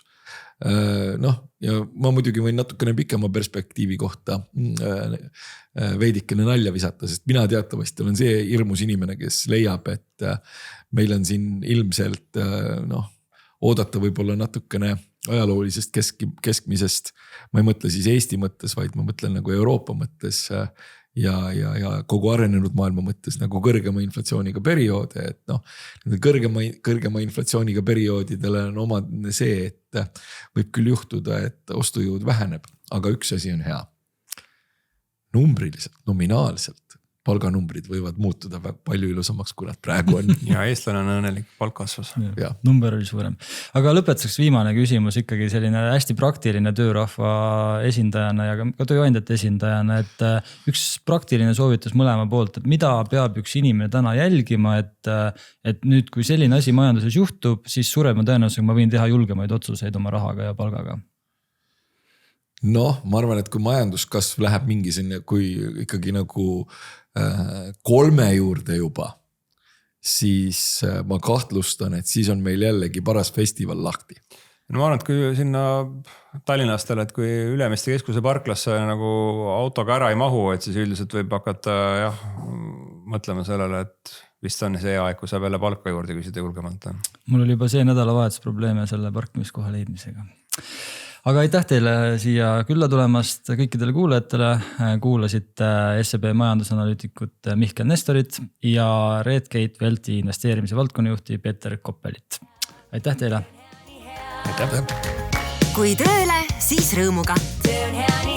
Noh, ja ma muidugi võin natukene pikema perspektiivi kohta veidikene nalja visata, sest mina teatavasti olen see hirmus inimene, kes leiab, et meil on siin ilmselt oodata võib-olla natukene ajaloolisest keskmisest. Ma ei mõtle siis Eesti mõttes, vaid ma mõtlen nagu Euroopa mõttes ja kogu arenenud maailma mõttes nagu kõrgema inflatsiooniga perioode, et noh, kõrgema inflatsiooniga perioodidele on omadne see, et võib küll juhtuda, et ostujõud väheneb, aga üks asi on hea. Numbriliselt, nominaalselt palganumbrid võivad muutuda palju ilusamaks, kui nad praegu on. Ja eestlane on õnnelik, palk kasvas. Number oli suurem. Aga lõpetuseks viimane küsimus ikkagi selline hästi praktiline töörahva esindajana ja ka tööandjate esindajana, et üks praktiline soovitus mõlema poolt, et mida peab üks inimene täna jälgima, et nüüd, kui selline asi majanduses juhtub, siis suurema tõenäosusega ma võin teha julgemaid otsuseid oma rahaga ja palgaga. Noh, ma arvan, et kui majanduskasv läheb mingi selline, kui ikkagi nagu 3 juurde juba, siis ma kahtlustan, et siis on meil jällegi paras festival lahti. No ma arvan, et kui sinna Tallinnastele, et kui Ülemiste keskuse parklasse nagu autoga ära ei mahu, et siis üldiselt võib hakata mõtlema sellele, et vist on see aeg, kui saab jälle palka juurde küsida julgemalt. Mul oli juba see nädalavahetus probleeme selle parkimiskoha leidmisega. Aga aitäh teile siia külla tulemast kõikidele kuulajatele. Kuulasite SEB majandusanalüütikut Mihkel Nestorit ja Redgate Velti investeerimise valdkonnajuhti Peeter Koppelit. Aitäh teile! Aitäh! Kui tööle, siis rõõmuga. Töö on hea nii.